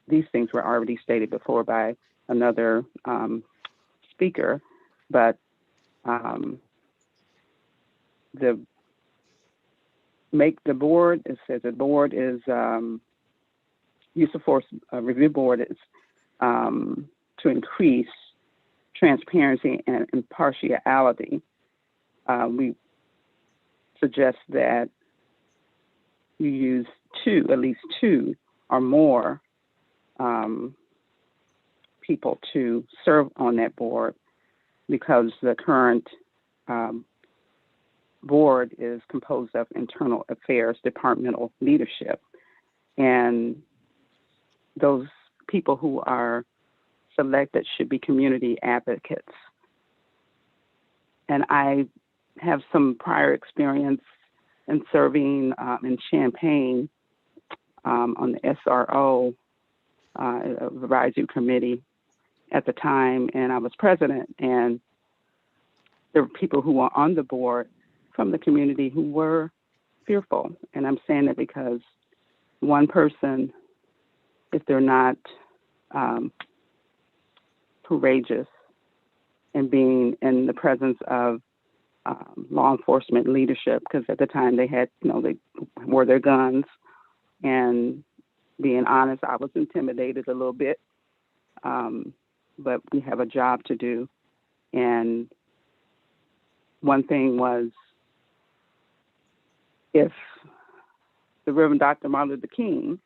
these things were already stated before by another speaker, but the board, it says the board is use of force review board is to increase transparency and impartiality. We suggest that you use at least two or more people to serve on that board, because the current board is composed of internal affairs departmental leadership, and those people who are selected should be community advocates. And I have some prior experience in serving in Champaign on the SRO advisory committee at the time, and I was president, and there were people who were on the board from the community who were fearful. And I'm saying that because one person, if they're not courageous and being in the presence of law enforcement leadership, because at the time they had, they wore their guns, and being honest, I was intimidated a little bit. but we have a job to do. And one thing was, if the Reverend Dr. Martin Luther King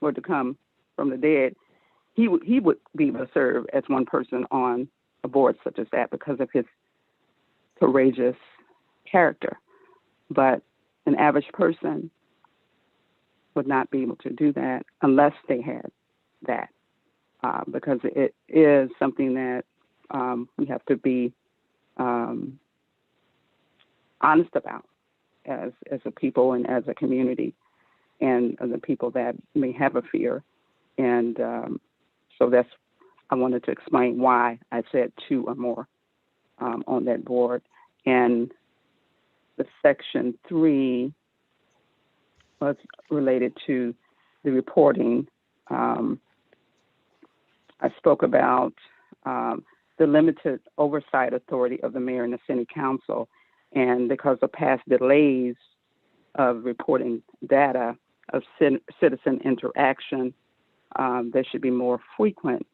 were to come from the dead, he would be able to serve as one person on a board such as that because of his courageous character. But an average person would not be able to do that unless they had that, because it is something that we have to be honest about as a people and as a community, and the people that may have a fear. And so I wanted to explain why I said 2 or more on that board. And the section 3 was related to the reporting. I spoke about the limited oversight authority of the mayor and the city council, and because of past delays of reporting data of citizen interaction, there should be more frequent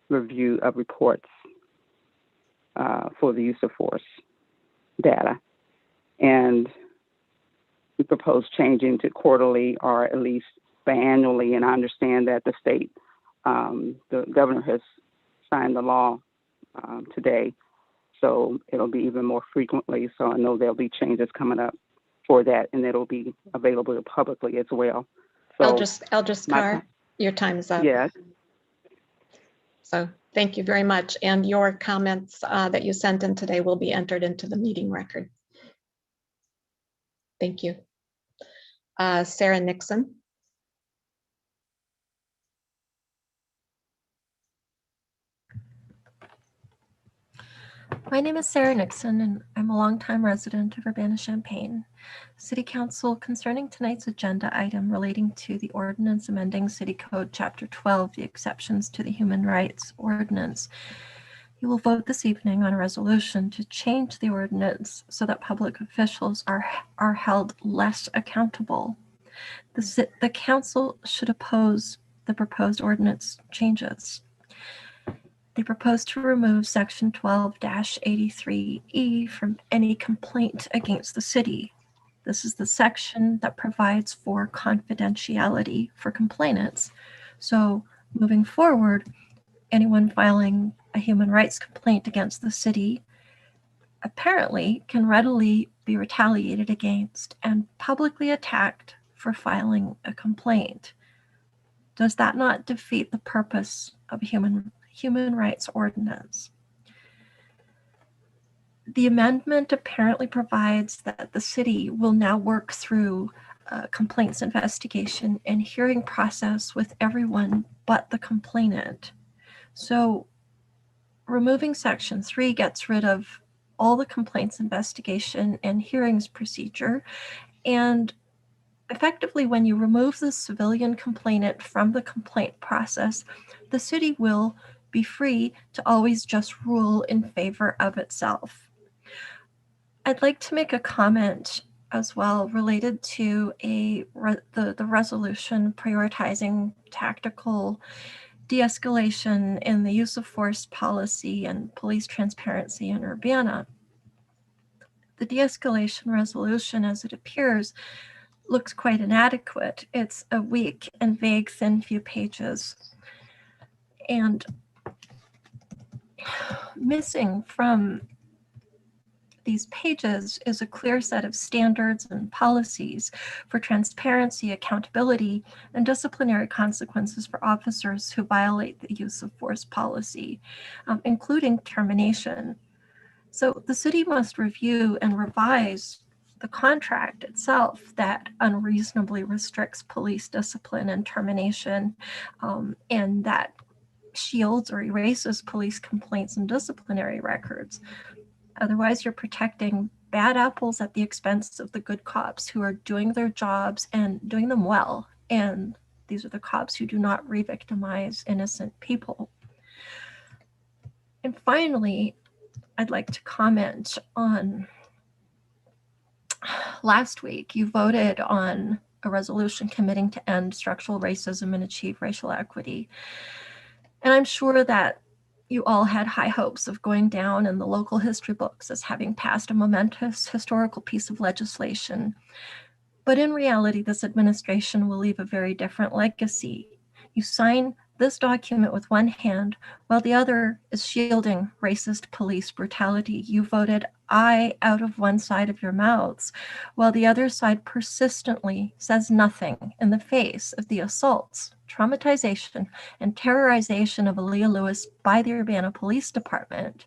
review of reports for the use of force data. And we propose changing to quarterly or at least biannually. And I understand that the state, the governor has signed the law today, so it'll be even more frequently. So I know there'll be changes coming up for that, and it'll be available publicly as well. So Eldris Carr, your time is up. Yes. So thank you very much. And your comments that you sent in today will be entered into the meeting record. Thank you. Sarah Nixon. My name is Sarah Nixon, and I'm a longtime resident of Urbana-Champaign. City Council, concerning tonight's agenda item relating to the ordinance amending City Code Chapter 12, the exceptions to the Human Rights Ordinance, you will vote this evening on a resolution to change the ordinance so that public officials are held less accountable. The council should oppose the proposed ordinance changes. They propose to remove Section 12-83E from any complaint against the city. This is the section that provides for confidentiality for complainants. So moving forward, anyone filing a human rights complaint against the city apparently can readily be retaliated against and publicly attacked for filing a complaint. Does that not defeat the purpose of a human rights ordinance? The amendment apparently provides that the city will now work through complaints investigation and hearing process with everyone but the complainant. So removing Section 3 gets rid of all the complaints investigation and hearings procedure, and effectively, when you remove the civilian complainant from the complaint process, the city will be free to always just rule in favor of itself. I'd like to make a comment as well related to the resolution prioritizing tactical de-escalation in the use of force policy and police transparency in Urbana. The de-escalation resolution, as it appears, looks quite inadequate. It's a weak and vague, thin few pages. And missing from these pages is a clear set of standards and policies for transparency, accountability, and disciplinary consequences for officers who violate the use of force policy, including termination. So the city must review and revise the contract itself that unreasonably restricts police discipline and termination, and that shields or erases police complaints and disciplinary records. Otherwise, you're protecting bad apples at the expense of the good cops who are doing their jobs and doing them well. And these are the cops who do not re-victimize innocent people. And finally, I'd like to comment on last week, you voted on a resolution committing to end structural racism and achieve racial equity. And I'm sure that you all had high hopes of going down in the local history books as having passed a momentous historical piece of legislation. But in reality, this administration will leave a very different legacy. You sign this document with one hand while the other is shielding racist police brutality. You voted aye out of one side of your mouths, while the other side persistently says nothing in the face of the assaults, traumatization, and terrorization of Aaliyah Lewis by the Urbana Police Department.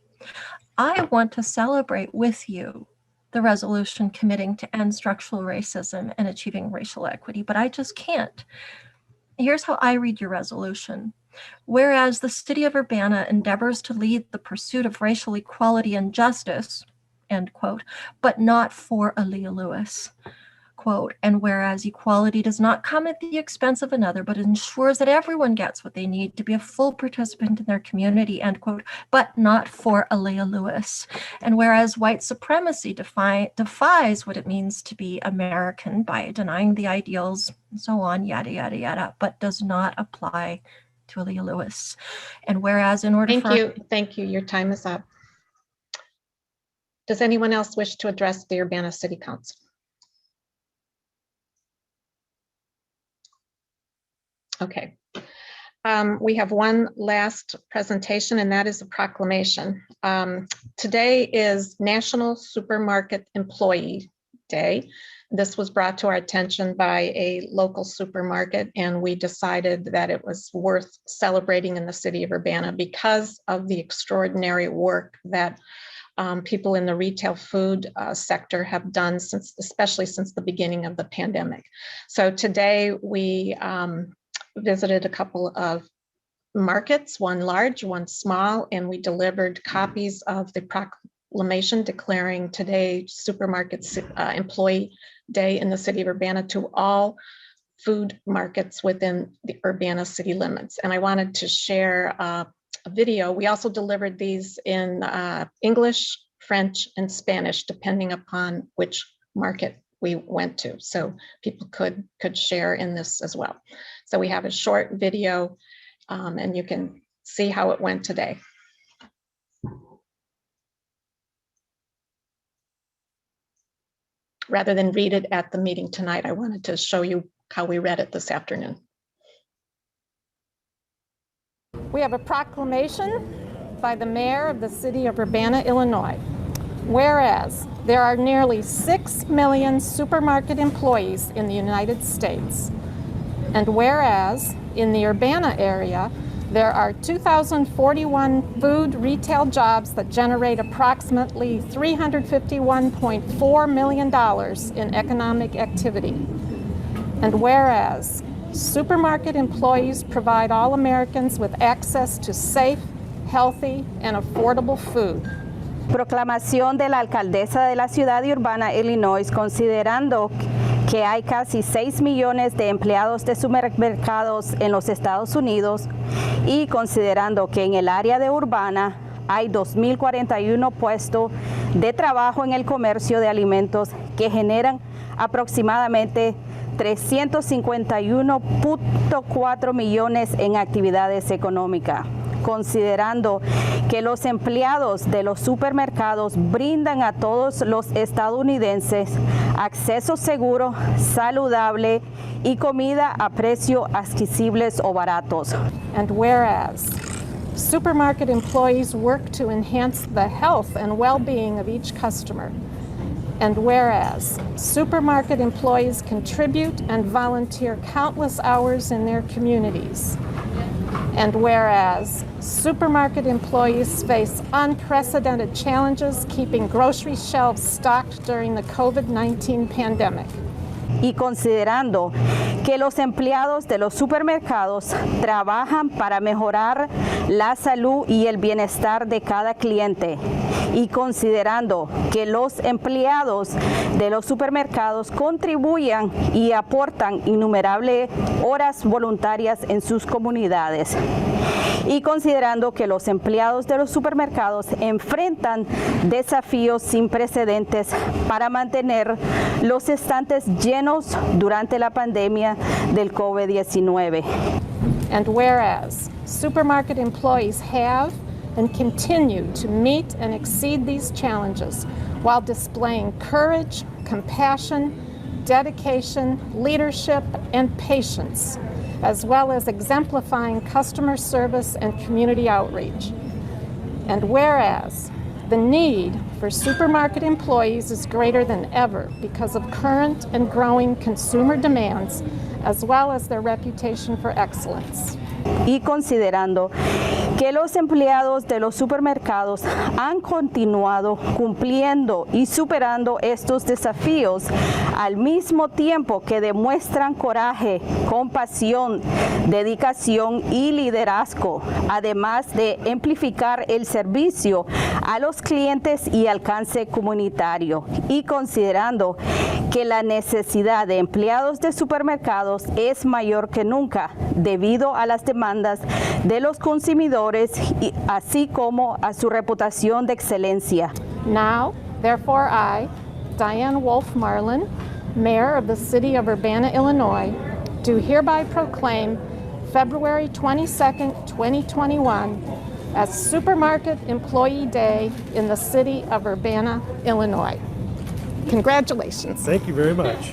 I want to celebrate with you the resolution committing to end structural racism and achieving racial equity, but I just can't. Here's how I read your resolution. Whereas the city of Urbana endeavors to lead the pursuit of racial equality and justice, end quote, but not for Aaliyah Lewis, quote, and whereas equality does not come at the expense of another, but ensures that everyone gets what they need to be a full participant in their community, end quote, but not for Aaliyah Lewis. And whereas white supremacy defies what it means to be American by denying the ideals and so on, yada, yada, yada, but does not apply to Aaliyah Lewis. And whereas in order Thank you. Your time is up. Does anyone else wish to address the Urbana City Council? Okay. We have one last presentation, and that is a proclamation. Today is National Supermarket Employee Day. This was brought to our attention by a local supermarket, and we decided that it was worth celebrating in the city of Urbana because of the extraordinary work that people in the retail food sector have done especially since the beginning of the pandemic. So today we visited a couple of markets, one large, one small, and we delivered copies of the proclamation declaring today Supermarket Employee Day in the city of Urbana to all food markets within the Urbana city limits. And I wanted to share a video. We also delivered these in English, French, and Spanish, depending upon which market we went to. So people could share in this as well. So we have a short video and you can see how it went today. Rather than read it at the meeting tonight, I wanted to show you how we read it this afternoon. We have a proclamation by the mayor of the city of Urbana, Illinois. Whereas there are nearly 6 million supermarket employees in the United States, and whereas in the Urbana area, there are 2,041 food retail jobs that generate approximately $351.4 million in economic activity. And whereas supermarket employees provide all Americans with access to safe, healthy, and affordable food. Proclamación de la alcaldesa de la ciudad de Urbana, Illinois, considerando que hay casi 6 millones de empleados de supermercados en los Estados Unidos y considerando que en el área de Urbana hay 2.041 puestos de trabajo en el comercio de alimentos que generan aproximadamente 351.4 millones en actividades económicas. Considerando que los empleados de los supermercados brindan a todos los estadounidenses acceso seguro, saludable y comida a precios accesibles o baratos. And whereas supermarket employees work to enhance the health and well-being of each customer. And whereas supermarket employees contribute and volunteer countless hours in their communities. And whereas supermarket employees face unprecedented challenges keeping grocery shelves stocked during the COVID-19 pandemic. Y considerando que los empleados de los supermercados trabajan para mejorar la salud y el bienestar de cada cliente. Y considerando que los empleados de los supermercados contribuyen y aportan innumerables horas voluntarias en sus comunidades. Y considerando que los empleados de los supermercados enfrentan desafíos sin precedentes para mantener los estantes llenos durante la pandemia del COVID-19. And whereas supermarket employees have and continue to meet and exceed these challenges while displaying courage, compassion, dedication, leadership, and patience, as well as exemplifying customer service and community outreach. And whereas the need for supermarket employees is greater than ever because of current and growing consumer demands, as well as their reputation for excellence. Y considerando que los empleados de los supermercados han continuado cumpliendo y superando estos desafíos al mismo tiempo que demuestran coraje, compasión, dedicación y liderazgo, además de amplificar el servicio a los clientes y alcance comunitario, y considerando que la necesidad de empleados de supermercados es mayor que nunca debido a las demandas de los consumidores, y así como a su reputación de excelencia. Now, therefore, I, Diane Wolf Marlin, Mayor of the City of Urbana, Illinois, do hereby proclaim February 22nd, 2021 as Supermarket Employee Day in the City of Urbana, Illinois. Congratulations. Thank you very much.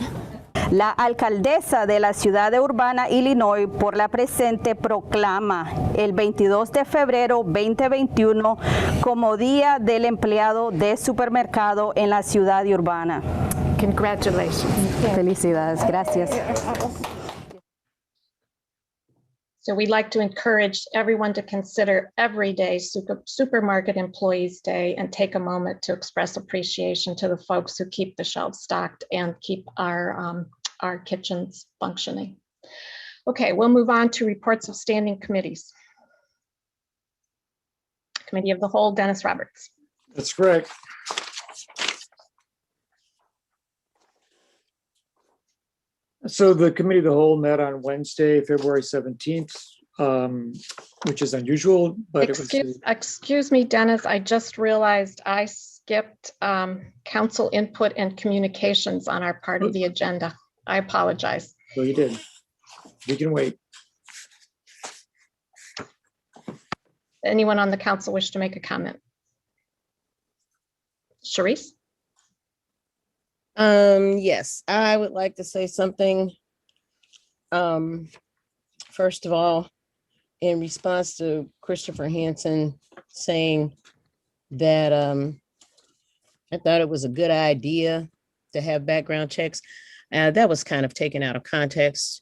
La alcaldesa de la ciudad de Urbana, Illinois, por la presente proclama el 22 de febrero 2021 como Día del Empleado de Supermercado en la ciudad de Urbana. Congratulations. Felicidades, gracias. So we'd like to encourage everyone to consider every day Supermarket Employees Day and take a moment to express appreciation to the folks who keep the shelves stocked and keep our kitchens functioning. Okay, we'll move on to reports of standing committees. Committee of the Whole, Dennis Roberts. That's correct. So the Committee of the Whole met on Wednesday, February 17th, which is unusual, but Excuse me, Dennis, I just realized I skipped council input and communications on our part of the agenda. I apologize. So you did. We can wait. Anyone on the council wish to make a comment? Sharice? Yes, I would like to say something. First of all, in response to Christopher Hansen saying that I thought it was a good idea to have background checks. That was kind of taken out of context,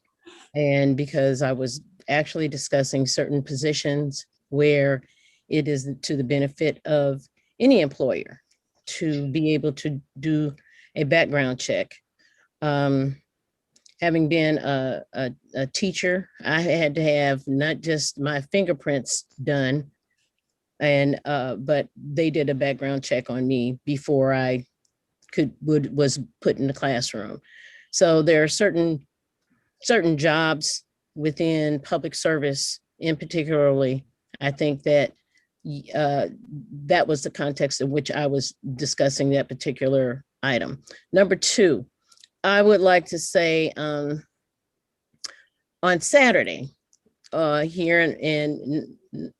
and because I was actually discussing certain positions where it is to the benefit of any employer to be able to do a background check. Having been a teacher, I had to have not just my fingerprints done, and but they did a background check on me before I was put in the classroom. So there are certain jobs within public service, in particularly, I think that that was the context in which I was discussing that particular item. Number two, I would like to say on Saturday, here in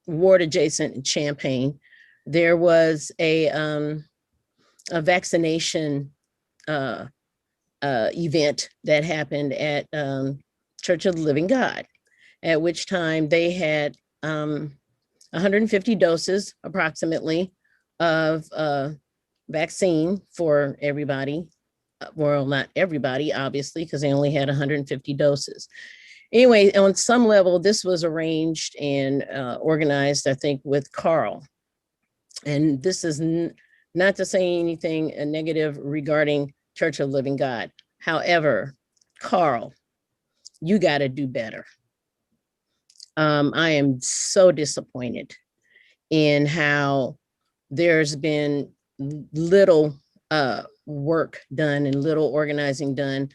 ward adjacent in Champaign, there was a vaccination event that happened at Church of the Living God, at which time they had 150 doses approximately of vaccine for everybody. Well, not everybody, obviously, because they only had 150 doses. Anyway, on some level, this was arranged and organized, I think, with Carl. And this is not to say anything negative regarding Church of Living God. However, Carl, you got to do better. I am so disappointed in how there's been little work done and little organizing done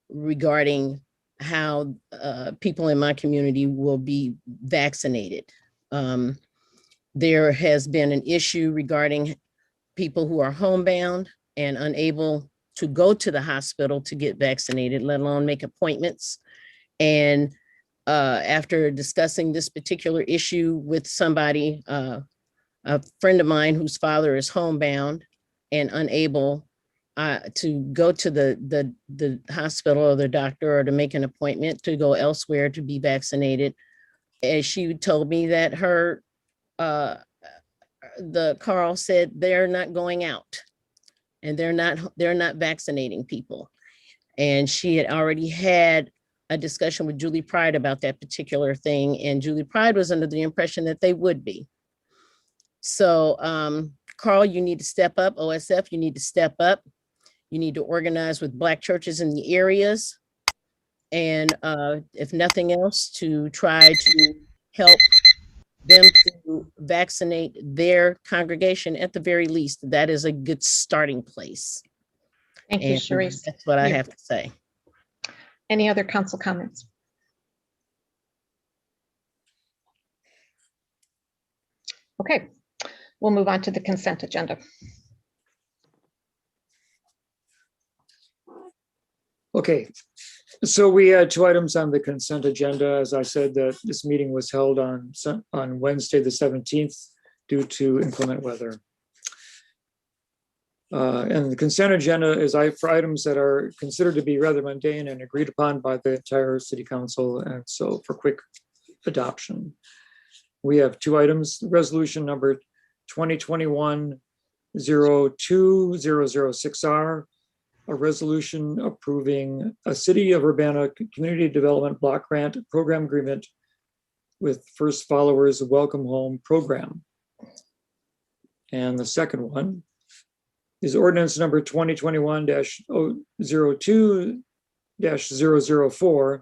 regarding how people in my community will be vaccinated. There has been an issue regarding people who are homebound and unable to go to the hospital to get vaccinated, let alone make appointments. And after discussing this particular issue with somebody a friend of mine whose father is homebound and unable to go to the hospital or the doctor or to make an appointment to go elsewhere to be vaccinated. And she told me that the Carl said they're not going out and they're not vaccinating people. And she had already had a discussion with Julie Pride about that particular thing. And Julie Pride was under the impression that they would be. So Carl, you need to step up. OSF, you need to step up. You need to organize with Black churches in the areas. And if nothing else, to try to help them to vaccinate their congregation at the very least. That is a good starting place. Thank you, Sharice. That's what I have to say. Any other council comments? Okay, we'll move on to the consent agenda. Okay, so we had 2 items on the consent agenda. As I said, this meeting was held on Wednesday, the 17th, due to inclement weather. And the consent agenda is for items that are considered to be rather mundane and agreed upon by the entire city council, and so for quick adoption. We have 2 items, resolution number 2021-02-006R, a resolution approving a City of Urbana Community Development Block Grant Program Agreement with First Followers Welcome Home Program. And the second one is ordinance number 2021-02-004,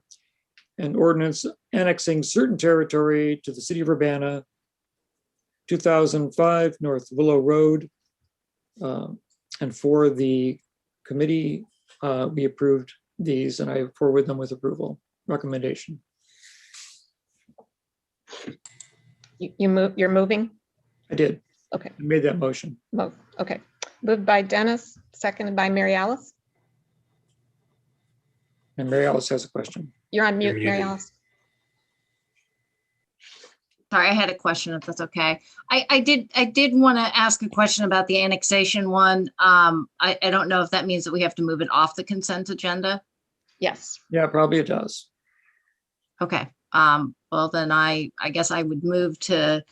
an ordinance annexing certain territory to the City of Urbana, 2005 North Willow Road. And for the committee, we approved these, and I forward them with approval recommendation. You're moving? I did. Okay. I made that motion. Okay. Moved by Dennis, seconded by Mary Alice. And Mary Alice has a question. You're on mute, Mary Alice. Sorry, I had a question, if that's okay. I did want to ask a question about the annexation one. I don't know if that means that we have to move it off the consent agenda. Yes. Yeah, probably it does. Okay. Well, then I guess I would move to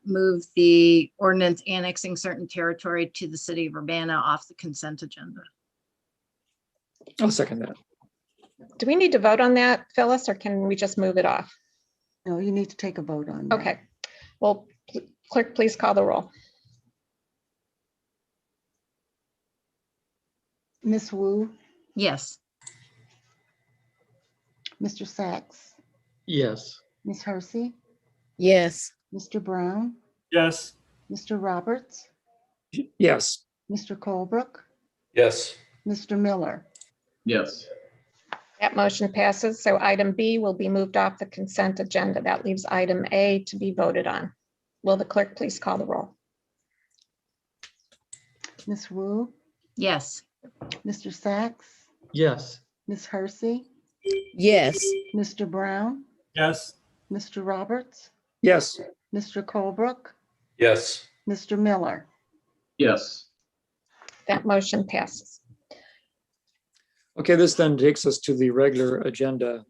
move the ordinance annexing certain territory to the City of Urbana off the consent agenda. I'll second that. Do we need to vote on that, Phyllis, or can we just move it off? No, you need to take a vote on that. Okay. Well, clerk, please call the roll. Ms. Wu, Yes. Mr. Sachs, Yes. Ms. Hersey, Yes. Mr. Brown, Yes. Mr. Roberts, Yes. Mr. Colebrook, Yes. Mr. Miller. Yes. That motion passes. So item B will be moved off the consent agenda. That leaves item A to be voted on. Will the clerk please call the roll? Ms. Wu, Yes. Mr. Sachs, Yes. Ms. Hersey, Yes. Mr. Brown, Yes. Mr. Roberts, Yes. Mr. Colebrook, Yes. Mr. Miller. Yes. That motion passes. Okay, this then takes us to the regular agenda.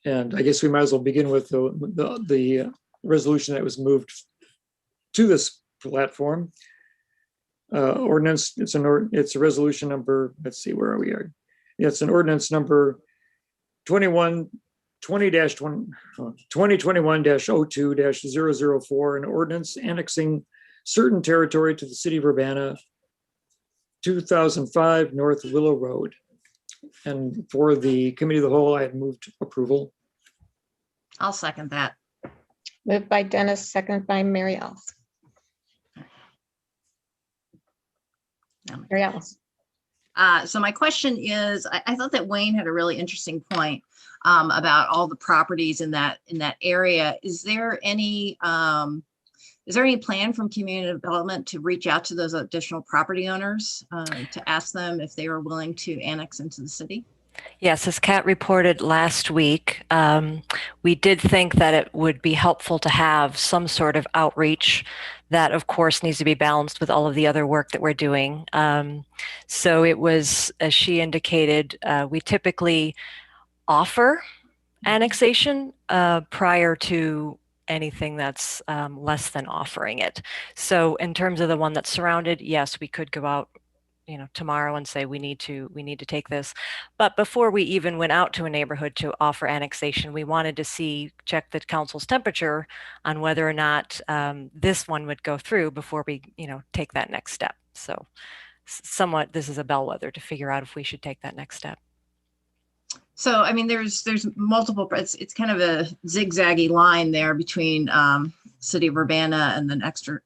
And I guess we might as well begin with the resolution that was moved to this platform. Ordinance, it's a resolution number, let's see, where are we? It's an ordinance number 2021-02-004, an ordinance annexing certain territory to the City of Urbana, 2005 North Willow Road. And for the committee of the whole, I had moved approval. I'll second that. Moved by Dennis, seconded by Mary Alice. Mary Alice. So my question is, I thought that Wayne had a really interesting point about all the properties in that area. Is there any plan from community development to reach out to those additional property owners to ask them if they are willing to annex into the city? Yes, as Kat reported last week, we did think that it would be helpful to have some sort of outreach that, of course, needs to be balanced with all of the other work that we're doing. So it was, as she indicated, we typically offer annexation prior to anything that's less than offering it. So in terms of the one that's surrounded, yes, we could go out, you know, tomorrow and say we need to take this. But before we even went out to a neighborhood to offer annexation, we wanted to check the council's temperature on whether or not this one would go through before we, you know, take that next step. So somewhat this is a bellwether to figure out if we should take that next step. So, I mean, there's multiple, it's kind of a zigzaggy line there between City of Urbana and then extra.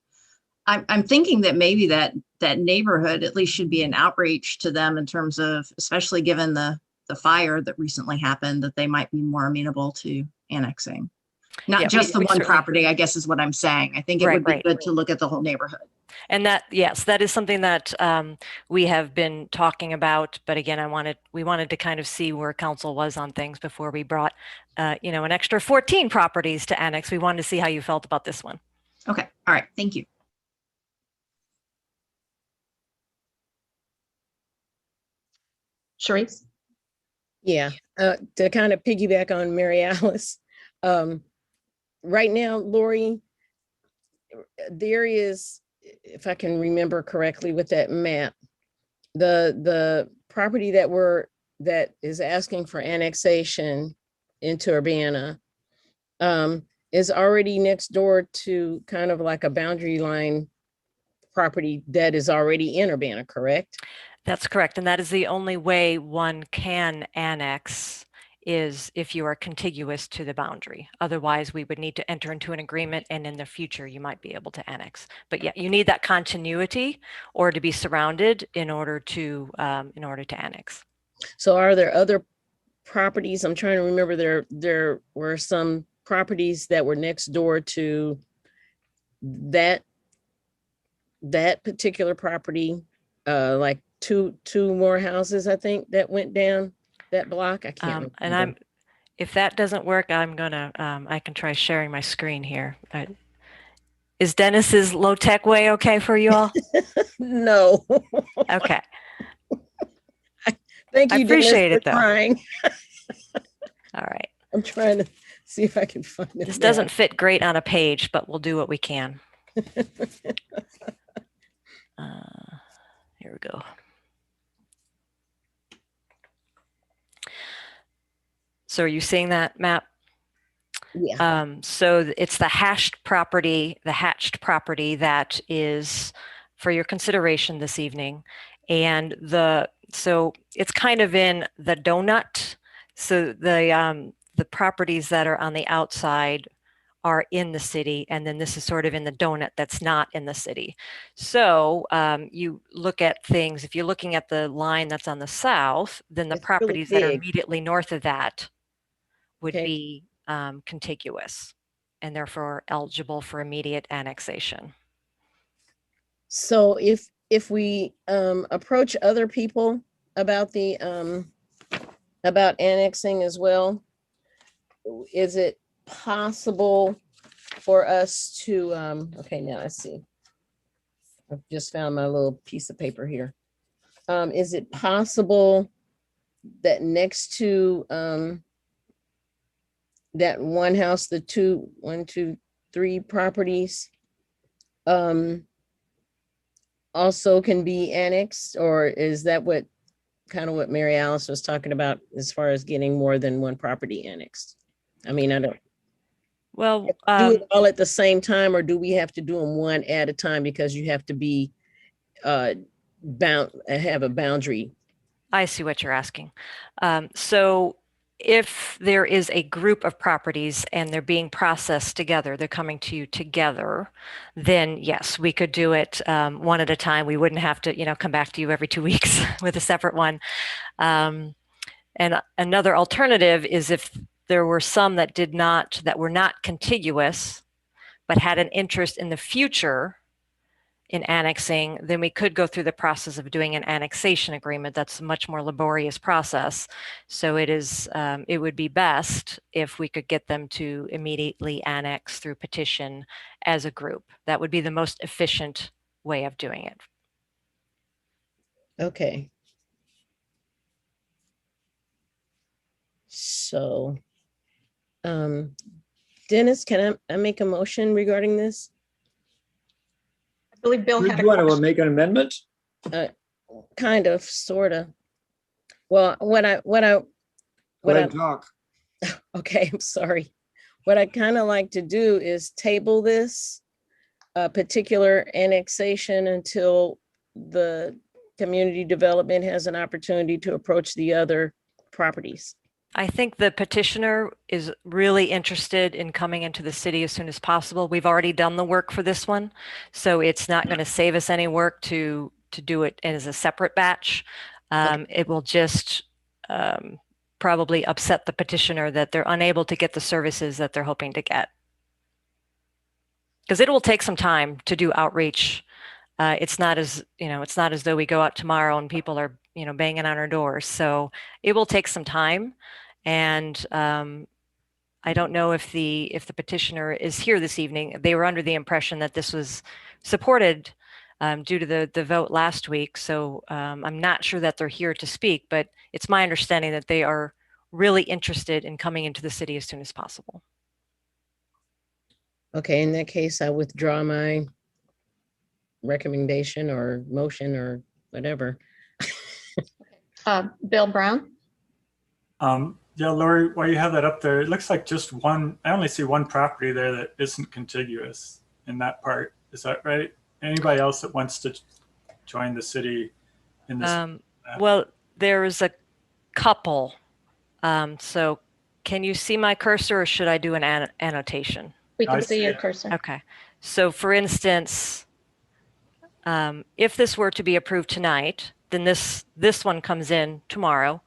I'm thinking that maybe that neighborhood at least should be an outreach to them in terms of, especially given the fire that recently happened, that they might be more amenable to annexing. Not just the one property, I guess is what I'm saying. I think it would be good to look at the whole neighborhood. And that, yes, that is something that we have been talking about. But again, we wanted to kind of see where council was on things before we brought, you know, an extra 14 properties to annex. We wanted to see how you felt about this one. Okay. All right. Thank you. Sharice? Yeah, to kind of piggyback on Mary Alice, right now, Lori, there is, if I can remember correctly with that map, the property that is asking for annexation into Urbana is already next door to kind of like a boundary line property that is already in Urbana, correct? That's correct. And that is the only way one can annex is if you are contiguous to the boundary. Otherwise, we would need to enter into an agreement, and in the future, you might be able to annex. But yeah, you need that continuity or to be surrounded in order to annex. So are there other properties? I'm trying to remember, there were some properties that were next door to that particular property, like two more houses, I think, that went down that block. I can't remember. And if that doesn't work, I'm gonna I can try sharing my screen here. Is Dennis's low tech way okay for you all? No. Okay. Thank you. I appreciate it though. Trying. All right. I'm trying to see if I can find it. This doesn't fit great on a page, but we'll do what we can. Here we go. So are you seeing that map? Yeah. So it's the hatched property that is for your consideration this evening. And so it's kind of in the donut. So the properties that are on the outside are in the city, and then this is sort of in the donut that's not in the city. So you look at things, if you're looking at the line that's on the south, then the properties that are immediately north of that would be contiguous and therefore eligible for immediate annexation. So if we approach other people about the about annexing as well, is it possible for us to okay, now let's see, I've just found my little piece of paper here. Is it possible that next to that one house, the 1, 2, 3 properties also can be annexed? Or is that what Mary Alice was talking about as far as getting more than one property annexed? I mean, I don't. Well, do it all at the same time, or do we have to do them one at a time because you have to be bound, have a boundary? I see what you're asking. So if there is a group of properties and they're being processed together, they're coming to you together, then yes, we could do it one at a time. We wouldn't have to, come back to you every 2 weeks with a separate one. And another alternative is if there were some that were not contiguous, but had an interest in the future in annexing, then we could go through the process of doing an annexation agreement. That's a much more laborious process. So it would be best if we could get them to immediately annex through petition as a group. That would be the most efficient way of doing it. Okay. So, Dennis, can I make a motion regarding this? I believe Bill You had a want to question. make an amendment? Kind of, sort of. Well, what I Talk. okay, I'm sorry. What I kind of like to do is table this particular annexation until the community development has an opportunity to approach the other properties. I think the petitioner is really interested in coming into the city as soon as possible. We've already done the work for this one, so it's not going to save us any work to do it as a separate batch. It will just probably upset the petitioner that they're unable to get the services that they're hoping to get. Because it will take some time to do outreach. It's not as though we go out tomorrow and people are, banging on our doors. So it will take some time. And I don't know if the petitioner is here this evening. They were under the impression that this was supported due to the vote last week. So I'm not sure that they're here to speak, but it's my understanding that they are really interested in coming into the city as soon as possible. Okay, in that case, I withdraw my recommendation or motion or whatever. Bill Brown? Yeah, Lori, while you have that up there, it looks like just one, I only see one property there that isn't contiguous in that part. Is that right? Anybody else that wants to join the city in this? Well, there's a couple. So can you see my cursor or should I do an annotation? We can see your cursor. Okay. So for instance, if this were to be approved tonight, then this one comes in tomorrow.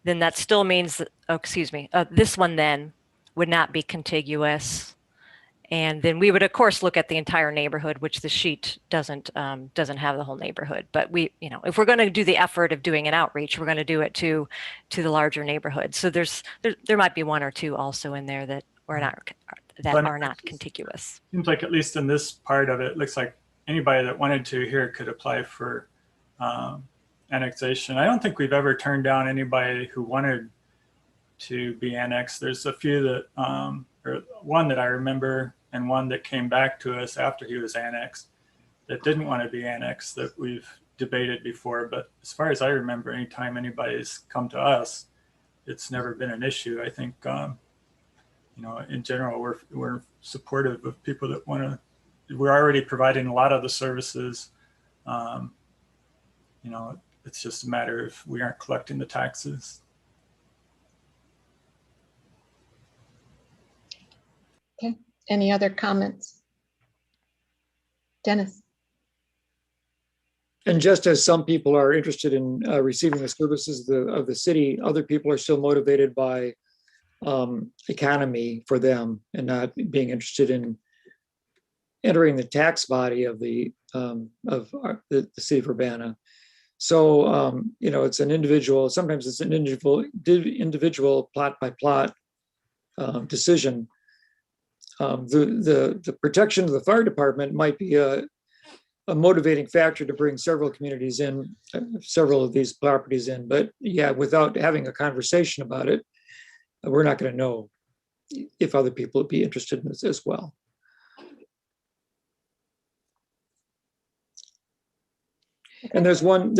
Then that still means that, this one then would not be contiguous. And then we would of course look at the entire neighborhood, which the sheet doesn't have the whole neighborhood. But if we're going to do the effort of doing an outreach, we're going to do it to the larger neighborhood. So there might be one or two also in there that are not contiguous. Seems like at least in this part of it, looks like anybody that wanted to here could apply for annexation. I don't think we've ever turned down anybody who wanted to be annexed. There's a few that, or one that I remember and one that came back to us after he was annexed that didn't want to be annexed that we've debated before. But as far as I remember, anytime anybody's come to us, it's never been an issue. I think, in general, we're supportive of people that want to. We're already providing a lot of the services. It's just a matter of we aren't collecting the taxes. Okay. Any other comments? Dennis? And just as some people are interested in receiving the services of the city, other people are still motivated by economy for them and not being interested in entering the tax body of the city of Urbana. So it's an individual. Sometimes it's an individual plot by plot decision. The protection of the fire department might be a motivating factor to bring several communities in, several of these properties in. But yeah, without having a conversation about it, we're not going to know if other people would be interested in this as well. And there's one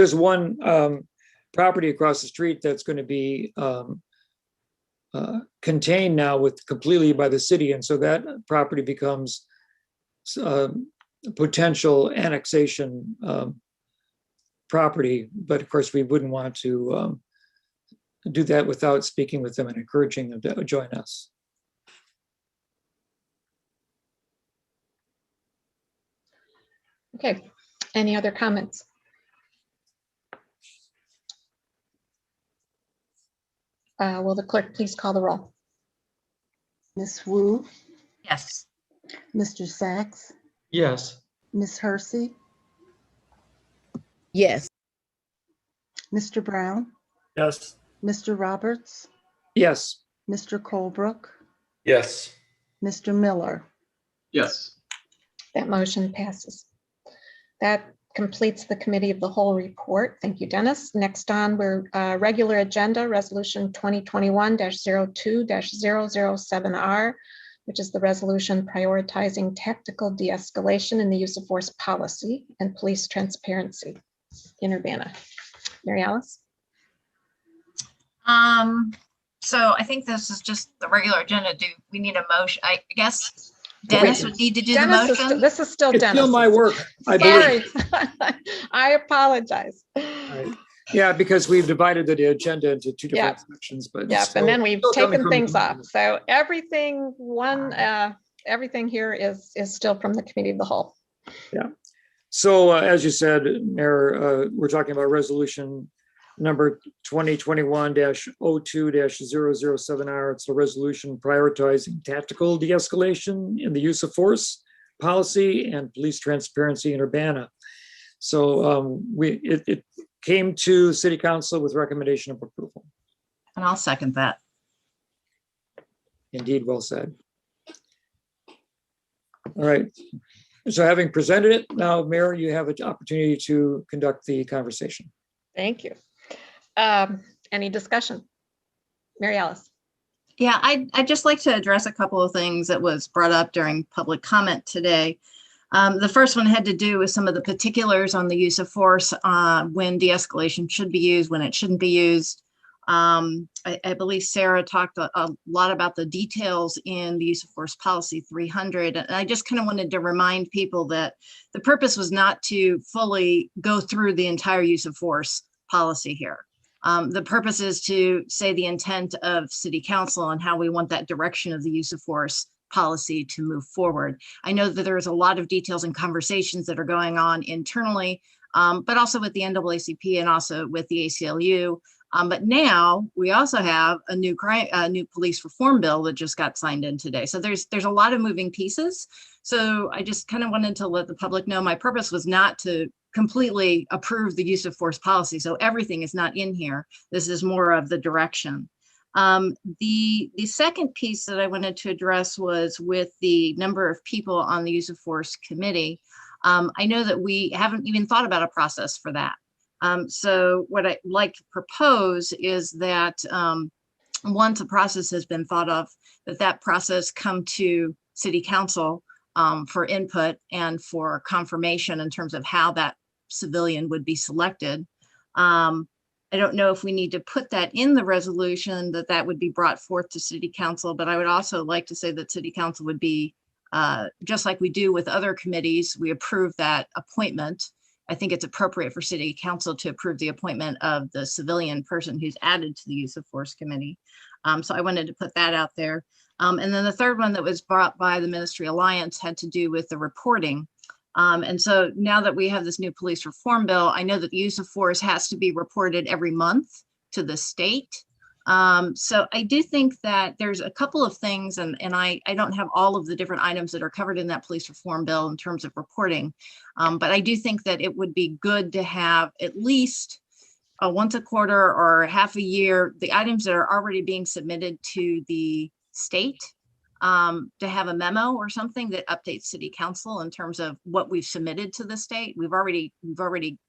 property across the street that's going to be contained now completely by the city, and so that property becomes potential annexation property. But of course, we wouldn't want to do that without speaking with them and encouraging them to join us. Okay. Any other comments? Will the clerk please call the roll? Ms. Wu, Yes. Mr. Sachs, Yes. Ms. Hersey, Yes. Mr. Brown, Yes. Mr. Roberts, Yes. Mr. Colebrook, Yes. Mr. Miller. Yes. That motion passes. That completes the committee of the whole report. Thank you, Dennis. Next on, we're regular agenda, resolution 2021-02-007R, which is the resolution prioritizing tactical de-escalation in the use of force policy and police transparency in Urbana. Mary Alice? So I think this is just the regular agenda. Do we need a motion? I guess Dennis would need to do the Dennis motion. this is still It's Dennis. still my work, I Sorry. believe. I apologize. Right. Yeah, because we've divided the agenda into two different sections, but Yep, and then we've still coming taken from the things off. committee. So everything here is still from the committee of the whole. Yeah. So as you said, Mayor, we're talking about resolution number 2021-02-007R. It's a resolution prioritizing tactical de-escalation in the use of force policy and police transparency in Urbana. So it came to City Council with recommendation of approval. And I'll second that. Indeed, well said. All right. So having presented it, now, Mayor, you have an opportunity to conduct the conversation. Thank you. Any discussion? Mary Alice? Yeah, I'd just like to address a couple of things that was brought up during public comment today. The first one had to do with some of the particulars on the use of force, when de-escalation should be used, when it shouldn't be used. I believe Sarah talked a lot about the details in the use of force policy 300. And I just kind of wanted to remind people that the purpose was not to fully go through the entire use of force policy here. The purpose is to say the intent of City Council and how we want that direction of the use of force policy to move forward. I know that there's a lot of details and conversations that are going on internally, but also with the NAACP and also with the ACLU. But now we also have a new police reform bill that just got signed in today. So there's a lot of moving pieces. So I just kind of wanted to let the public know my purpose was not to completely approve the use of force policy. So everything is not in here. This is more of the direction. The second piece that I wanted to address was with the number of people on the use of force committee. I know that we haven't even thought about a process for that. So what I'd like to propose is that once a process has been thought of, that process come to City Council for input and for confirmation in terms of how that civilian would be selected. I don't know if we need to put that in the resolution that would be brought forth to City Council, but I would also like to say that City Council would be, just like we do with other committees, we approve that appointment. I think it's appropriate for City Council to approve the appointment of the civilian person who's added to the use of force committee. So I wanted to put that out there. And then the third one that was brought by the Ministry Alliance had to do with the reporting. And so now that we have this new police reform bill, I know that the use of force has to be reported every month to the state. So I do think that there's a couple of things, and I don't have all of the different items that are covered in that police reform bill in terms of reporting. But I do think that it would be good to have at least once a quarter or half a year, the items that are already being submitted to the state, to have a memo or something that updates City Council in terms of what we've submitted to the state. We've already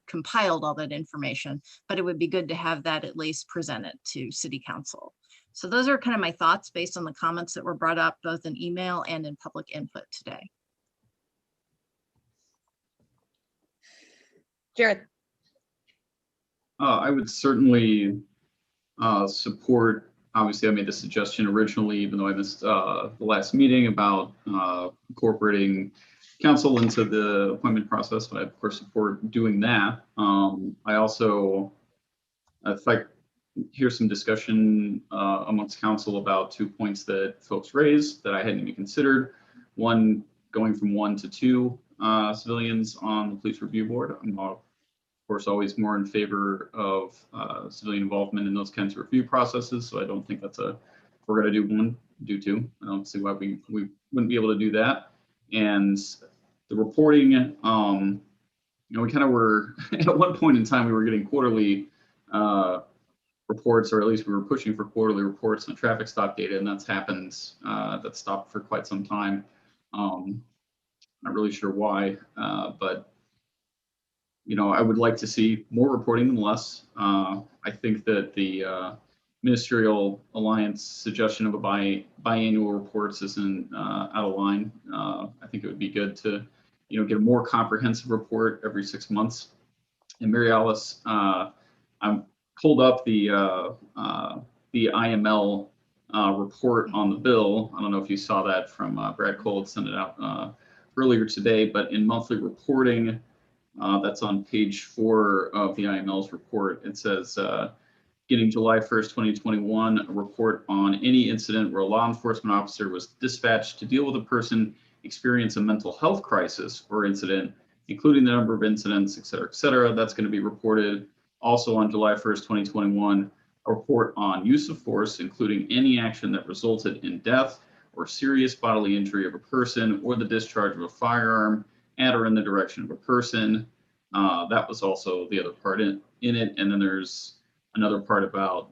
compiled all that information, but it would be good to have that at least presented to City Council. So those are kind of my thoughts based on the comments that were brought up both in email and in public input today. Jared. I would certainly support, obviously I made the suggestion originally, even though I missed the last meeting about incorporating council into the appointment process, but I of course support doing that. I also, if I hear some discussion amongst council about 2 points that folks raised that I hadn't even considered. One, going from 1 to 2 civilians on the police review board. I'm of course always more in favor of civilian involvement in those kinds of review processes. So I don't think that's if we're going to do 1, do 2. I don't see why we wouldn't be able to do that. And the reporting, we kind of were, at one point in time, we were getting quarterly reports, or at least we were pushing for quarterly reports on traffic stop data, and that's happened, that stopped for quite some time. Not really sure why, but I would like to see more reporting than less. I think that the Ministerial Alliance suggestion of a biannual reports isn't out of line. I think it would be good to, get a more comprehensive report every 6 months. And Mary Alice, I pulled up the IML report on the bill. I don't know if you saw that from Brad Cole, sent it out earlier today, but in monthly reporting, that's on page 4 of the IML's report. It says, beginning July 1st, 2021, a report on any incident where a law enforcement officer was dispatched to deal with a person experiencing a mental health crisis or incident, including the number of incidents, et cetera, et cetera. That's going to be reported. Also on July 1st, 2021, a report on use of force, including any action that resulted in death or serious bodily injury of a person or the discharge of a firearm at or in the direction of a person. That was also the other part in it. And then there's another part about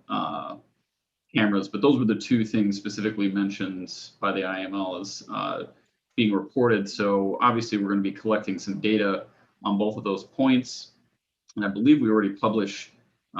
cameras, but those were the two things specifically mentioned by the IML as being reported. So obviously we're going to be collecting some data on both of those points. And I believe we already publish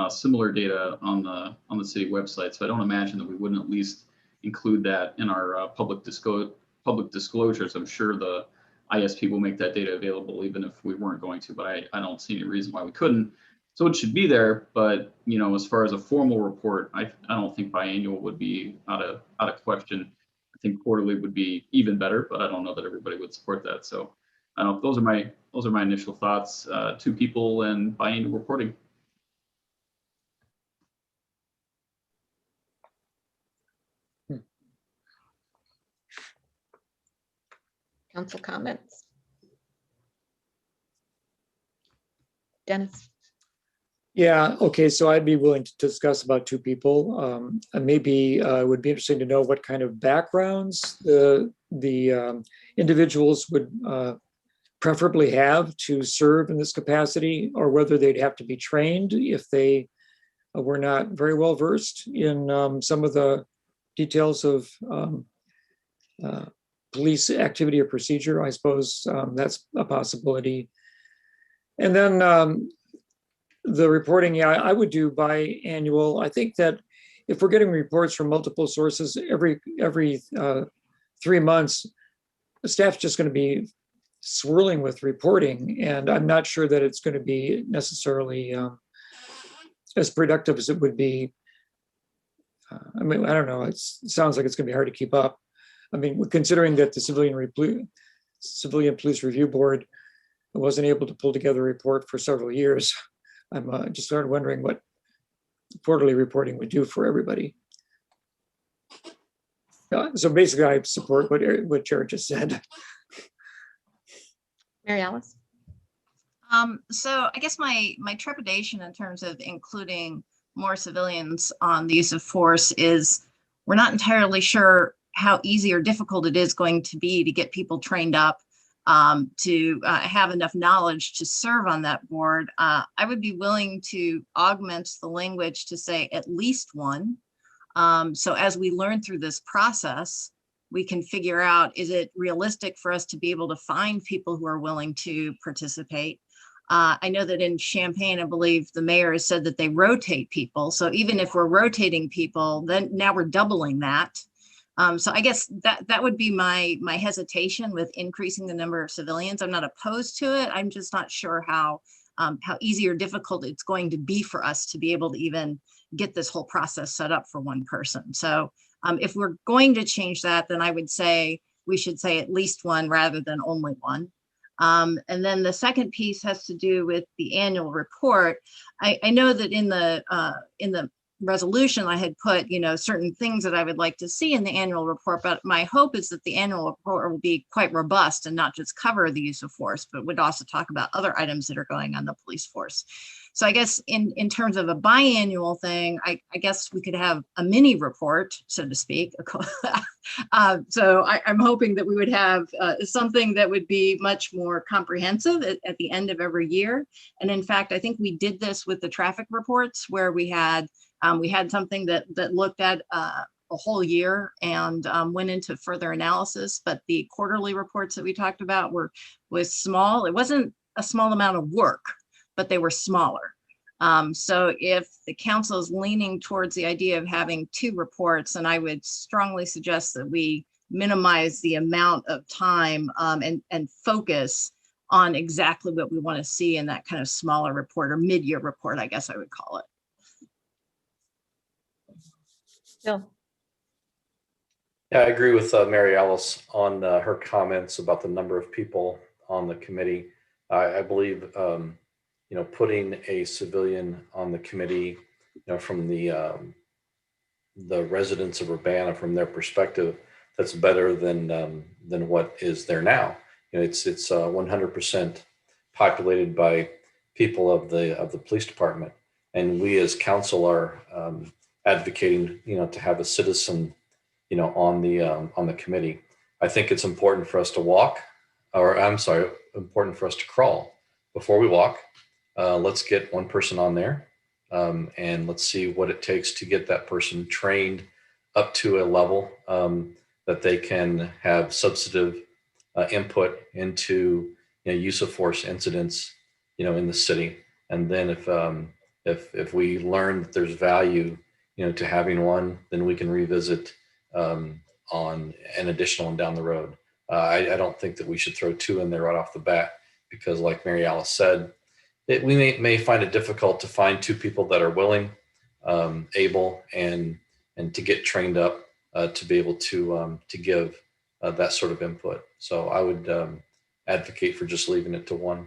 similar data on the city website. So I don't imagine that we wouldn't at least include that in our public disclosures. I'm sure the ISP will make that data available even if we weren't going to, but I don't see any reason why we couldn't. So it should be there, but as far as a formal report, I don't think biannual would be out of question. I think quarterly would be even better, but I don't know that everybody would support that. So I don't know. Those are my initial thoughts. 2 people and biannual reporting. Council comments? Dennis? Yeah, okay, so I'd be willing to discuss about 2 people. And maybe it would be interesting to know what kind of backgrounds the individuals would preferably have to serve in this capacity, or whether they'd have to be trained if they were not very well versed in some of the details of police activity or procedure. I suppose that's a possibility. And then the reporting, yeah, I would do biannual. I think that if we're getting reports from multiple sources every 3 months, the staff's just going to be swirling with reporting, and I'm not sure that it's going to be necessarily as productive as it would be. I mean, I don't know. It sounds like it's going to be hard to keep up. I mean, considering that the Civilian Police Review Board wasn't able to pull together a report for several years, I'm just started wondering what quarterly reporting would do for everybody. So basically, I support what Jared just said. Mary Alice? So I guess my trepidation in terms of including more civilians on the use of force is we're not entirely sure how easy or difficult it is going to be to get people trained up to have enough knowledge to serve on that board. I would be willing to augment the language to say at least 1. So as we learn through this process, we can figure out, is it realistic for us to be able to find people who are willing to participate? I know that in Champaign, I believe the mayor has said that they rotate people. So even if we're rotating people, then now we're doubling that. So I guess that would be my hesitation with increasing the number of civilians. I'm not opposed to it. I'm just not sure how easy or difficult it's going to be for us to be able to even get this whole process set up for 1 person. So if we're going to change that, then I would say we should say at least 1 rather than only 1. And then the second piece has to do with the annual report. I know that in the resolution I had put, certain things that I would like to see in the annual report, but my hope is that the annual report will be quite robust and not just cover the use of force, but would also talk about other items that are going on the police force. So I guess in terms of a biannual thing, I guess we could have a mini report, so to speak. So I'm hoping that we would have something that would be much more comprehensive at the end of every year. And in fact, I think we did this with the traffic reports, where we had something that looked at a whole year and went into further analysis. But the quarterly reports that we talked about was small. It wasn't a small amount of work, but they were smaller. So if the council is leaning towards the idea of having 2 reports, then I would strongly suggest that we minimize the amount of time and focus on exactly what we want to see in that kind of smaller report, or mid-year report, I guess I would call it. Bill. Yeah, I agree with Mary Alice on her comments about the number of people on the committee. I believe, putting a civilian on the committee, from the residents of Urbana, from their perspective, that's better than what is there now. It's 100% populated by people of the police department, and we as council are advocating, to have a citizen, on the committee. I think it's important for us to walk, important for us to crawl before we walk. Let's get one person on there, and let's see what it takes to get that person trained up to a level that they can have substantive input into use of force incidents, in the city. And then if we learn that there's value, to having one, then we can revisit on an additional one down the road. I don't think that we should throw 2 in there right off the bat, because like Mary Alice said, we may find it difficult to find 2 people that are willing, able, and to get trained up to be able to give that sort of input. So I would advocate for just leaving it to 1.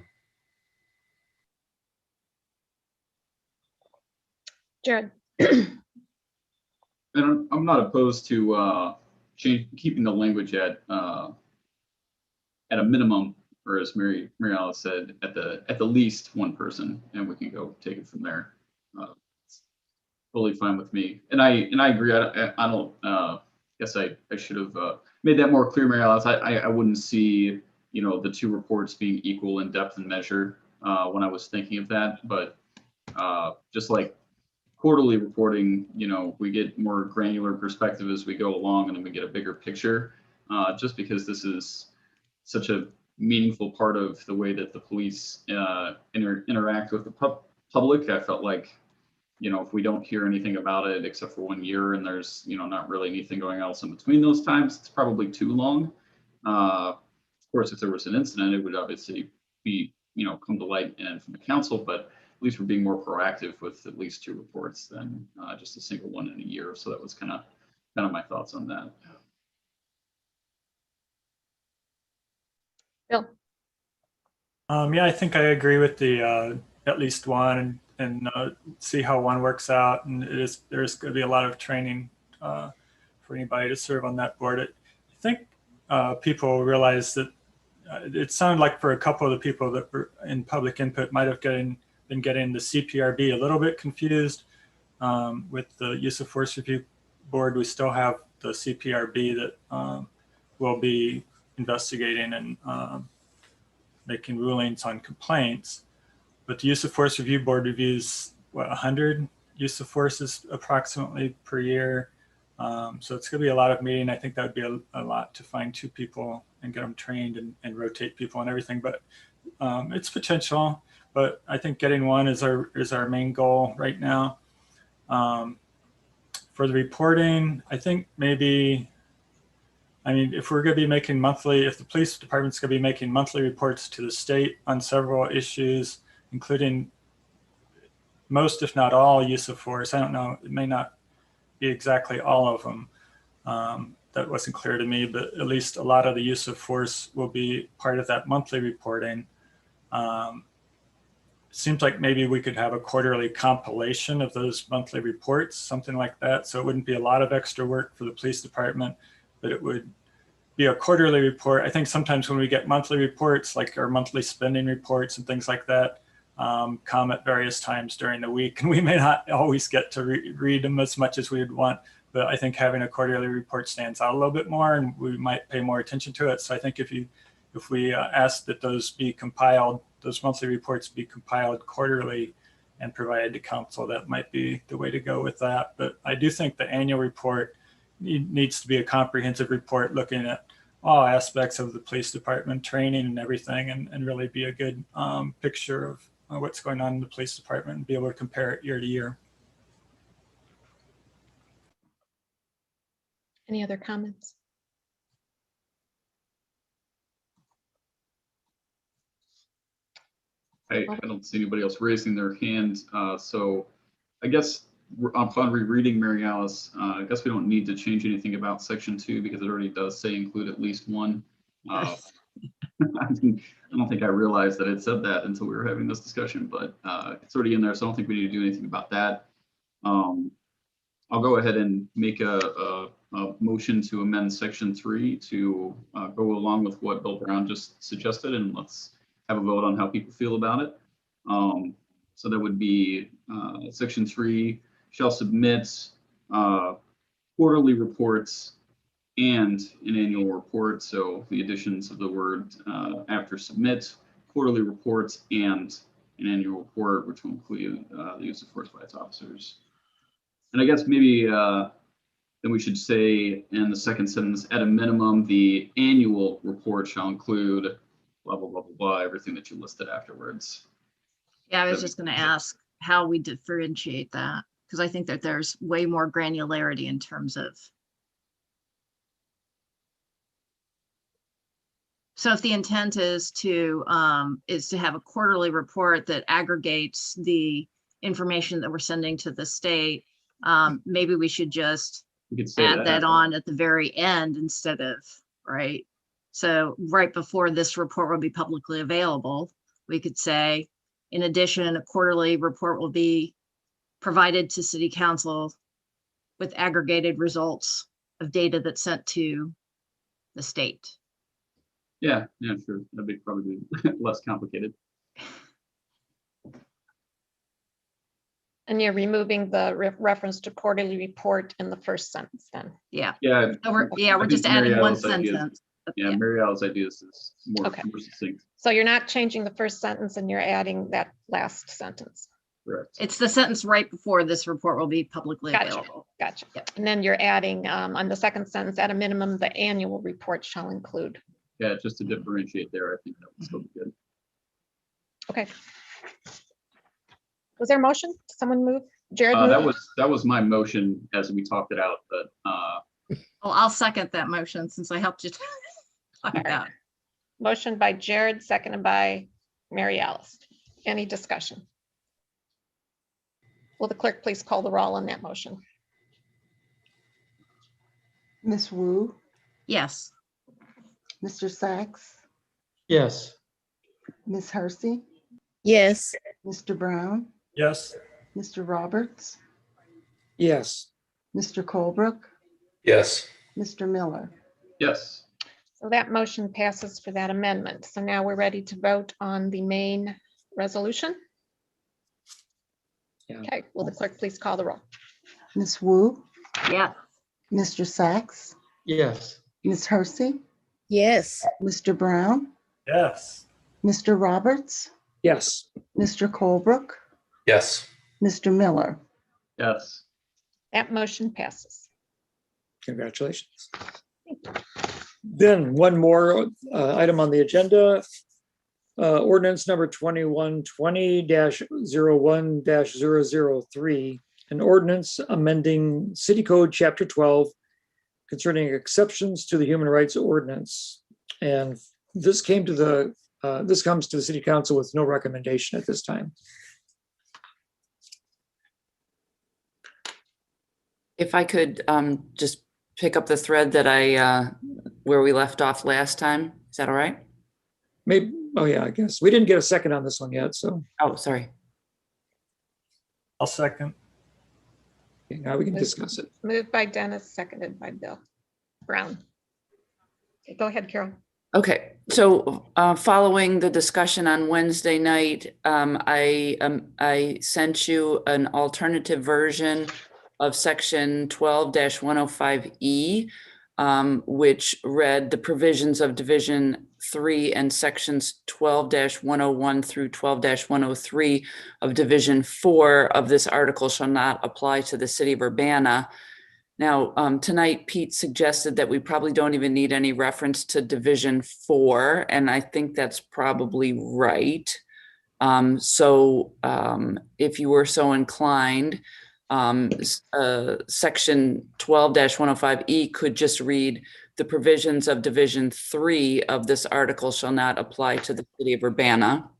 Jared. And I'm not opposed to keeping the language at a minimum, or as Mary Alice said, at the least 1 person, and we can go take it from there. It's totally fine with me, and I agree. I don't guess I should have made that more clear, Mary Alice. I wouldn't see the 2 reports being equal in depth and measure when I was thinking of that, but just like quarterly reporting, we get more granular perspective as we go along, and then we get a bigger picture. Just because this is such a meaningful part of the way that the police interact with the public, I felt like, if we don't hear anything about it except for 1 year, and there's not really anything going else in between those times, it's probably too long. Of course, if there was an incident, it would obviously be come to light and from the council, but at least we're being more proactive with at least 2 reports than just a single one in a year. So that was kind of my thoughts on that. Bill. Yeah, I think I agree with the at least 1, and see how 1 works out. And there's going to be a lot of training for anybody to serve on that board. I think people realize that it sounded like for a couple of the people that were in public input might have been getting the CPRB a little bit confused. With the use of force review board, we still have the CPRB that will be investigating and making rulings on complaints. But the use of force review board reviews 100 use of forces approximately per year. So it's going to be a lot of meeting. I think that would be a lot to find 2 people and get them trained and rotate people and everything. But it's potential. But I think getting 1 is our main goal right now. For the reporting, I think maybe, if we're going to be making monthly, if the police department's going to be making monthly reports to the state on several issues, including most, if not all, use of force. I don't know, it may not be exactly all of them. That wasn't clear to me, but at least a lot of the use of force will be part of that monthly reporting. Seems like maybe we could have a quarterly compilation of those monthly reports, something like that. So it wouldn't be a lot of extra work for the police department, but it would be a quarterly report. I think sometimes when we get monthly reports, like our monthly spending reports and things like that, come at various times during the week, and we may not always get to read them as much as we'd want. But I think having a quarterly report stands out a little bit more, and we might pay more attention to it. So I think if we ask that those be compiled, those monthly reports be compiled quarterly and provided to council, that might be the way to go with that. But I do think the annual report needs to be a comprehensive report looking at all aspects of the police department, training and everything, and really be a good picture of what's going on in the police department and be able to compare it year to year. Any other comments? I don't see anybody else raising their hand. So I guess upon rereading Mary Alice, I guess we don't need to change anything about section 2 because it already does say include at least one. I don't think I realized that it said that until we were having this discussion, but it's already in there, so I don't think we need to do anything about that. I'll go ahead and make a motion to amend section 3 to go along with what Bill Brown just suggested, and let's have a vote on how people feel about it. So that would be section 3 shall submit quarterly reports and an annual report. So the additions of the word after submit, quarterly reports and an annual report, which will include the use of force by its officers. And I guess maybe then we should say in the second sentence, at a minimum, the annual report shall include blah, blah, blah, blah, blah, everything that you listed afterwards. Yeah, I was just going to ask how we differentiate that, because I think that there's way more granularity in terms of. So if the intent is to have a quarterly report that aggregates the information that we're sending to the state, maybe we should just add that on at the very end instead of, right? So right before this report will be publicly available, we could say, in addition, a quarterly report will be provided to City Council with aggregated results of data that's sent to the state. Yeah, sure. That'd be probably less complicated. And you're removing the reference to quarterly report in the first sentence then? Yeah. Yeah. So we're just adding one sentence. Yeah, Mary Alice's idea is more succinct. So you're not changing the first sentence and you're adding that last sentence. Correct. It's the sentence right before this report will be publicly available. Gotcha. Yep. And then you're adding on the second sentence, at a minimum, the annual report shall include. Yeah, just to differentiate there, I think that would still be good. Okay. Was there a motion? Did someone move? Jared moved? That was my motion as we talked it out, but Well, I'll second that motion since I helped you talk it out. Motion by Jared, seconded by Mary Alice. Any discussion? Will the clerk please call the roll on that motion? Ms. Wu, Yes. Mr. Sachs, Yes. Ms. Hersey, Yes. Mr. Brown, Yes. Mr. Roberts, Yes. Mr. Colebrook, Yes. Mr. Miller. yes. So that motion passes for that amendment. So now we're ready to vote on the main resolution. Yeah. Okay, will the clerk please call the roll? Ms. Wu, Yeah. Mr. Sachs, Yes. Ms. Hersey, Yes. Mr. Brown, Yes. Mr. Roberts, Yes. Mr. Colebrook, Yes. Mr. Miller. Yes. That motion passes. Congratulations. Then one more item on the agenda. Ordinance number 2120-01-003, an ordinance amending City Code Chapter 12 concerning exceptions to the Human Rights Ordinance. And this came to the this comes to the City Council with no recommendation at this time. If I could just pick up the thread that where we left off last time, is that all right? Maybe, oh yeah, I guess. We didn't get a second on this one yet, so. Oh, sorry. I'll second. Okay, now we can discuss it. Moved by Dennis, seconded by Bill Brown. Okay, go ahead, Carol. Okay, so following the discussion on Wednesday night, I sent you an alternative version of section 12-105E, which read the provisions of Division 3 and sections 12-101 through 12-103 of Division 4 of this article shall not apply to the city of Urbana. Now, tonight, Pete suggested that we probably don't even need any reference to Division 4, and I think that's probably right. So if you were so inclined, section 12-105E could just read, the provisions of Division 3 of this article shall not apply to the city of Urbana.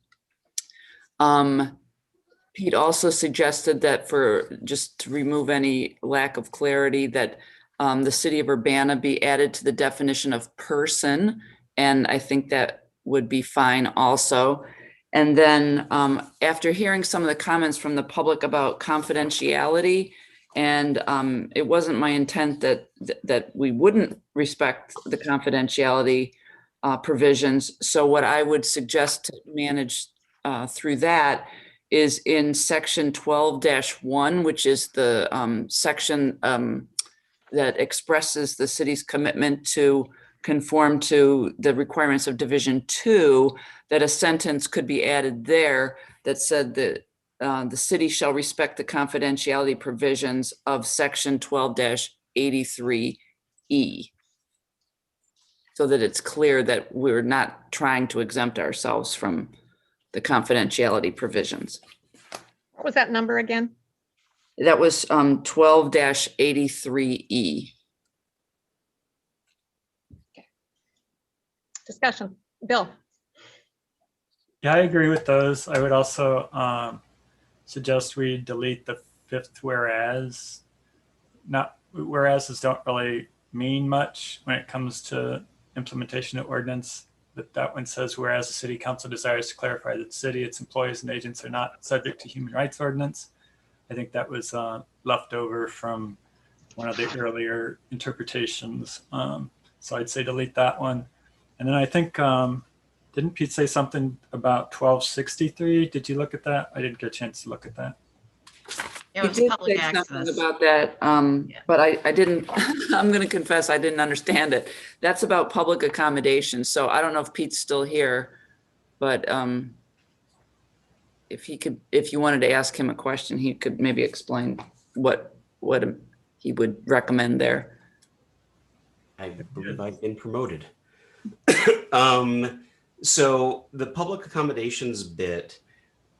Pete also suggested that for just to remove any lack of clarity, that the city of Urbana be added to the definition of person. And I think that would be fine also. And then after hearing some of the comments from the public about confidentiality, and it wasn't my intent that we wouldn't respect the confidentiality provisions. So what I would suggest to manage through that is in section 12-1, which is the section that expresses the city's commitment to conform to the requirements of Division 2, that a sentence could be added there that said that the city shall respect the confidentiality provisions of section 12-83E. So that it's clear that we're not trying to exempt ourselves from the confidentiality provisions. What was that number again? That was 12-83E. Discussion. Bill? Yeah, I agree with those. I would also suggest we delete the fifth whereas. Whereases don't really mean much when it comes to implementation of ordinance. But that one says, whereas the city council desires to clarify that the city, its employees and agents are not subject to human rights ordinance. I think that was left over from one of the earlier interpretations. So I'd say delete that one. And then I think, didn't Pete say something about 1263? Did you look at that? I didn't get a chance to look at that. It was He did public say something access. about that, but I didn't, I'm going to confess, I didn't understand it. That's about public accommodation. So I don't know if Pete's still here, but if you wanted to ask him a question, he could maybe explain what he would recommend there. I believe I've been promoted. So the public accommodations bit,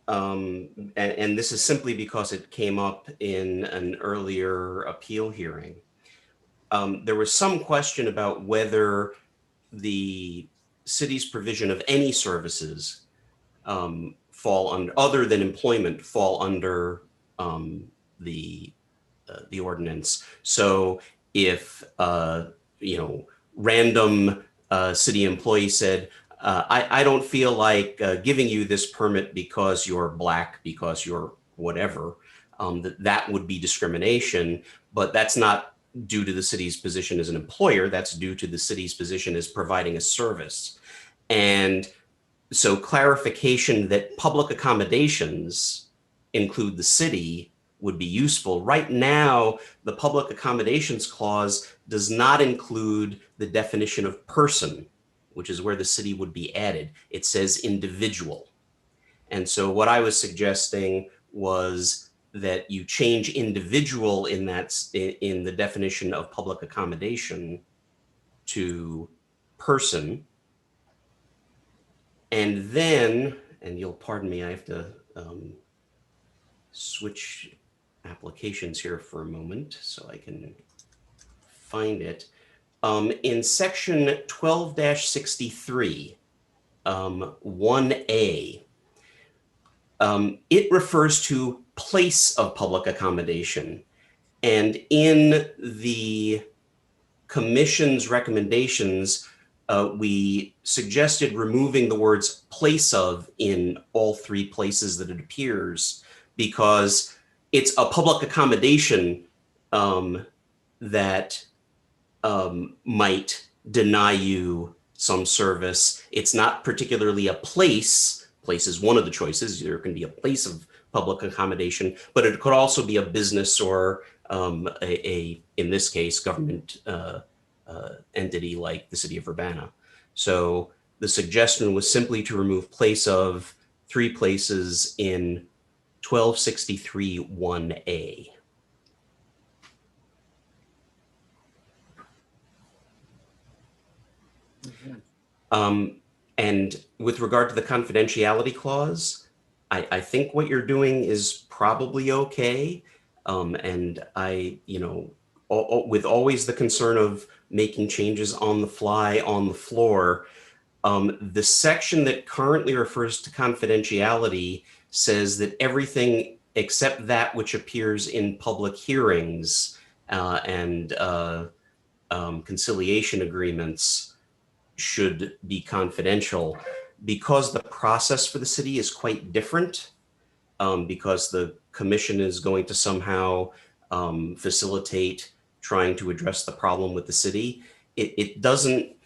and this is simply because it came up in an earlier appeal hearing. There was some question about whether the city's provision of any services fall under, other than employment, fall under the ordinance. So if random city employee said, I don't feel like giving you this permit because you're Black, because you're whatever, that would be discrimination, but that's not due to the city's position as an employer, that's due to the city's position as providing a service. And so clarification that public accommodations include the city would be useful. Right now, the public accommodations clause does not include the definition of person, which is where the city would be added. It says individual. And so what I was suggesting was that you change individual in the definition of public accommodation to person. And then, and you'll pardon me, I have to switch applications here for a moment so I can find it. In section 12-63, 1A, it refers to place of public accommodation. And in the commission's recommendations, we suggested removing the words place of in all three places that it appears, because it's a public accommodation that might deny you some service. It's not particularly a place. Place is one of the choices. There can be a place of public accommodation, but it could also be a business or in this case, government entity like the city of Urbana. So the suggestion was simply to remove place of 3 places in 1263 1A. And with regard to the confidentiality clause, I think what you're doing is probably okay. And with always the concern of making changes on the fly, on the floor, the section that currently refers to confidentiality says that everything except that which appears in public hearings and conciliation agreements should be confidential, because the process for the city is quite different, because the commission is going to somehow facilitate trying to address the problem with the city. It doesn't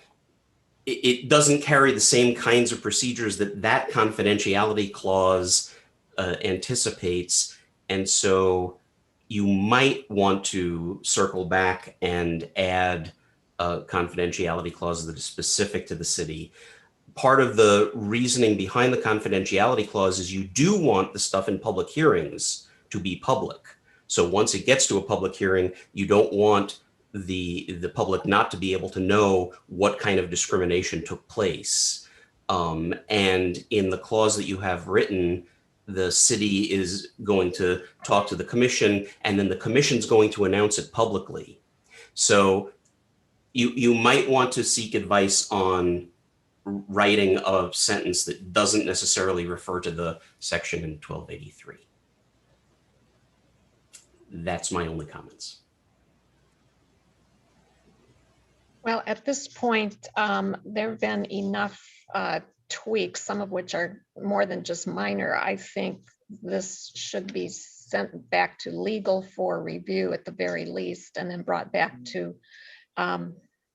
carry the same kinds of procedures that confidentiality clause anticipates. And so you might want to circle back and add a confidentiality clause that is specific to the city. Part of the reasoning behind the confidentiality clause is you do want the stuff in public hearings to be public. So once it gets to a public hearing, you don't want the public not to be able to know what kind of discrimination took place. And in the clause that you have written, the city is going to talk to the commission, and then the commission's going to announce it publicly. So you might want to seek advice on writing a sentence that doesn't necessarily refer to the section in 1283. That's my only comments. Well, at this point, there have been enough tweaks, some of which are more than just minor. I think this should be sent back to legal for review at the very least, and then brought back to,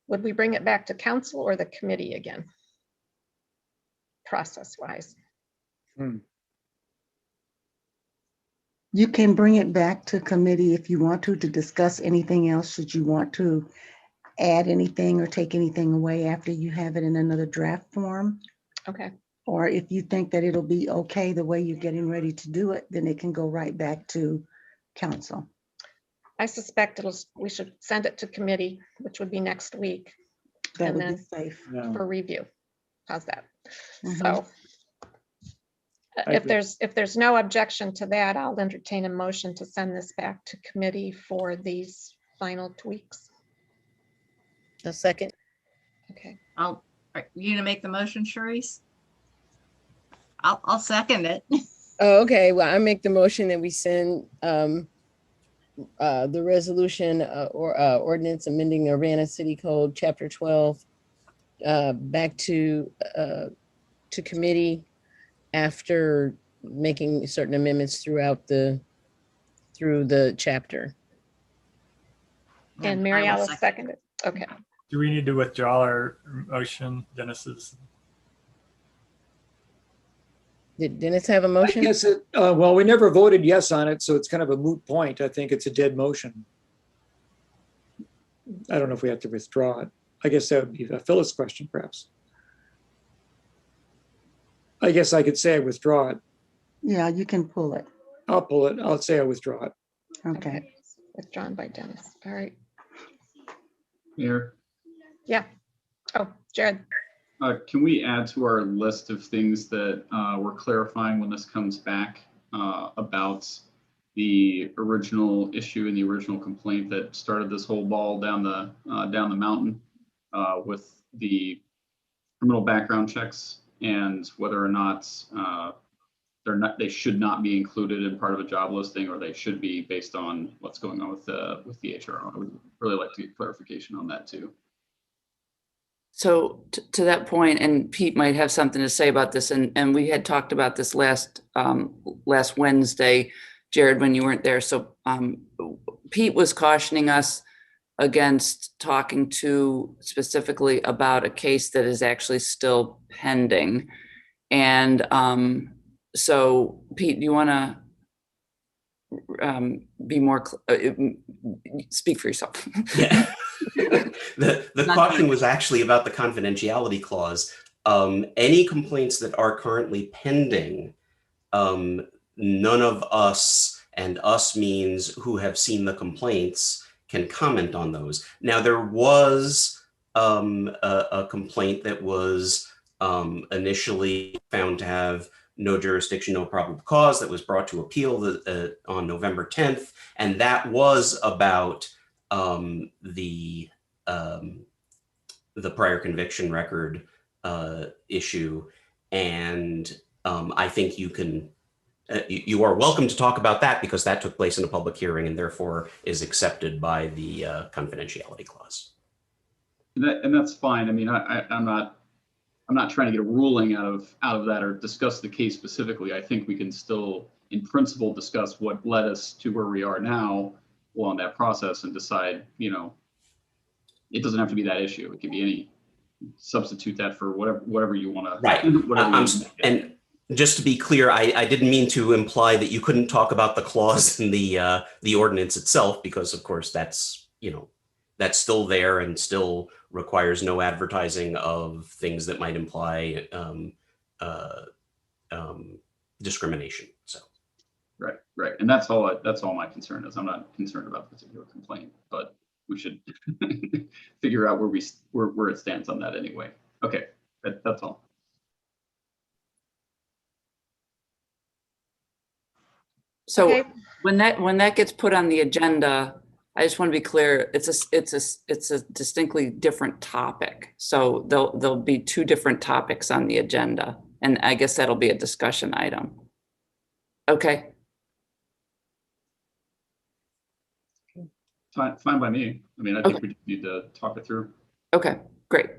would we bring it back to council or the committee again? Process-wise. You can bring it back to committee if you want to discuss anything else. Should you want to add anything or take anything away after you have it in another draft form? Okay. Or if you think that it'll be okay the way you're getting ready to do it, then it can go right back to council. I suspect we should send it to committee, which would be next week. That and would then be safe. for review. How's that? Mhm. So if there's no objection to that, I'll entertain a motion to send this back to committee for these final tweaks. A second. Okay. Are you gonna make the motion, Charisse? I'll second it. Oh, okay. Well, I make the motion that we send the resolution or ordinance amending Urbana City Code Chapter 12 back to committee after making certain amendments through the chapter. And Mary Alice seconded. Okay. Do we need to withdraw our motion, Dennis's? Did Dennis have a motion? Yes. Well, we never voted yes on it, so it's kind of a moot point. I think it's a dead motion. I don't know if we have to withdraw it. I guess that would be a Phyllis question, perhaps. I guess I could say I withdraw it. Yeah, you can pull it. I'll pull it. I'll say I withdraw it. Okay. Withdrawn by Dennis. All right. Mayor, Yeah. Oh, Jared. can we add to our list of things that we're clarifying when this comes back about the original issue and the original complaint that started this whole ball down the mountain with the criminal background checks, and whether or not they should not be included in part of a job listing, or they should be based on what's going on with the HRO. I would really like to get clarification on that too. So to that point, and Pete might have something to say about this, and we had talked about this last Wednesday, Jared, when you weren't there. So Pete was cautioning us against talking to specifically about a case that is actually still pending. And so Pete, do you want to be more, speak for yourself? Yeah. The caution was actually about the confidentiality clause. Any complaints that are currently pending, none of us, and us means who have seen the complaints, can comment on those. Now, there was a complaint that was initially found to have no jurisdiction, no probable cause, that was brought to appeal on November 10th. And that was about the prior conviction record issue. And I think you can, you are welcome to talk about that because that took place in a public hearing and therefore is accepted by the confidentiality clause. And that's fine. I mean, I'm not trying to get a ruling out of that or discuss the case specifically. I think we can still, in principle, discuss what led us to where we are now along that process and decide, you know, it doesn't have to be that issue. It can be any, substitute that for whatever you want to. Right. And just to be clear, I didn't mean to imply that you couldn't talk about the clause in the ordinance itself, because of course that's, you know, that's still there and still requires no advertising of things that might imply discrimination. So. Right. And that's all my concern is. I'm not concerned about the particular complaint, but we should figure out where it stands on that anyway. Okay, that's all. So Okay. when that gets put on the agenda, I just want to be clear, it's a distinctly different topic. So there'll be two different topics on the agenda, and I guess that'll be a discussion item. Okay. Fine by me. I mean, I think we just need to talk it through. Okay, great.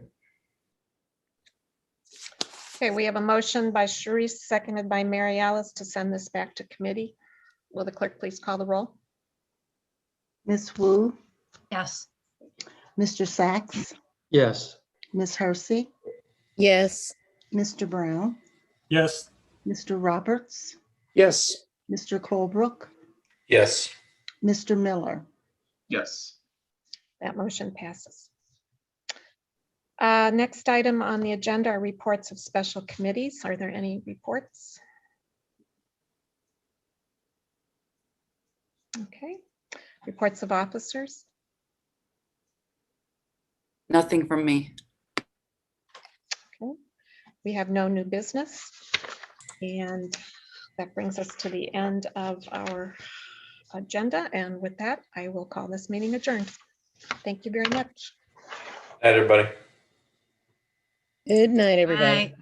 Okay, we have a motion by Sharice, seconded by Mary Alice to send this back to committee. Will the clerk please call the roll? Ms. Wu, Yes. Mr. Sachs, Yes. Ms. Hersey, Yes. Mr. Brown, Yes. Mr. Roberts, Yes. Mr. Colebrook, Yes. Mr. Miller. Yes. That motion passes. Next item on the agenda are reports of special committees. Are there any reports? Okay. Reports of officers? Nothing from me. Okay. We have no new business. And that brings us to the end of our agenda. And with that, I will call this meeting adjourned. Thank you very much. Night, everybody. Good night, everybody. Bye.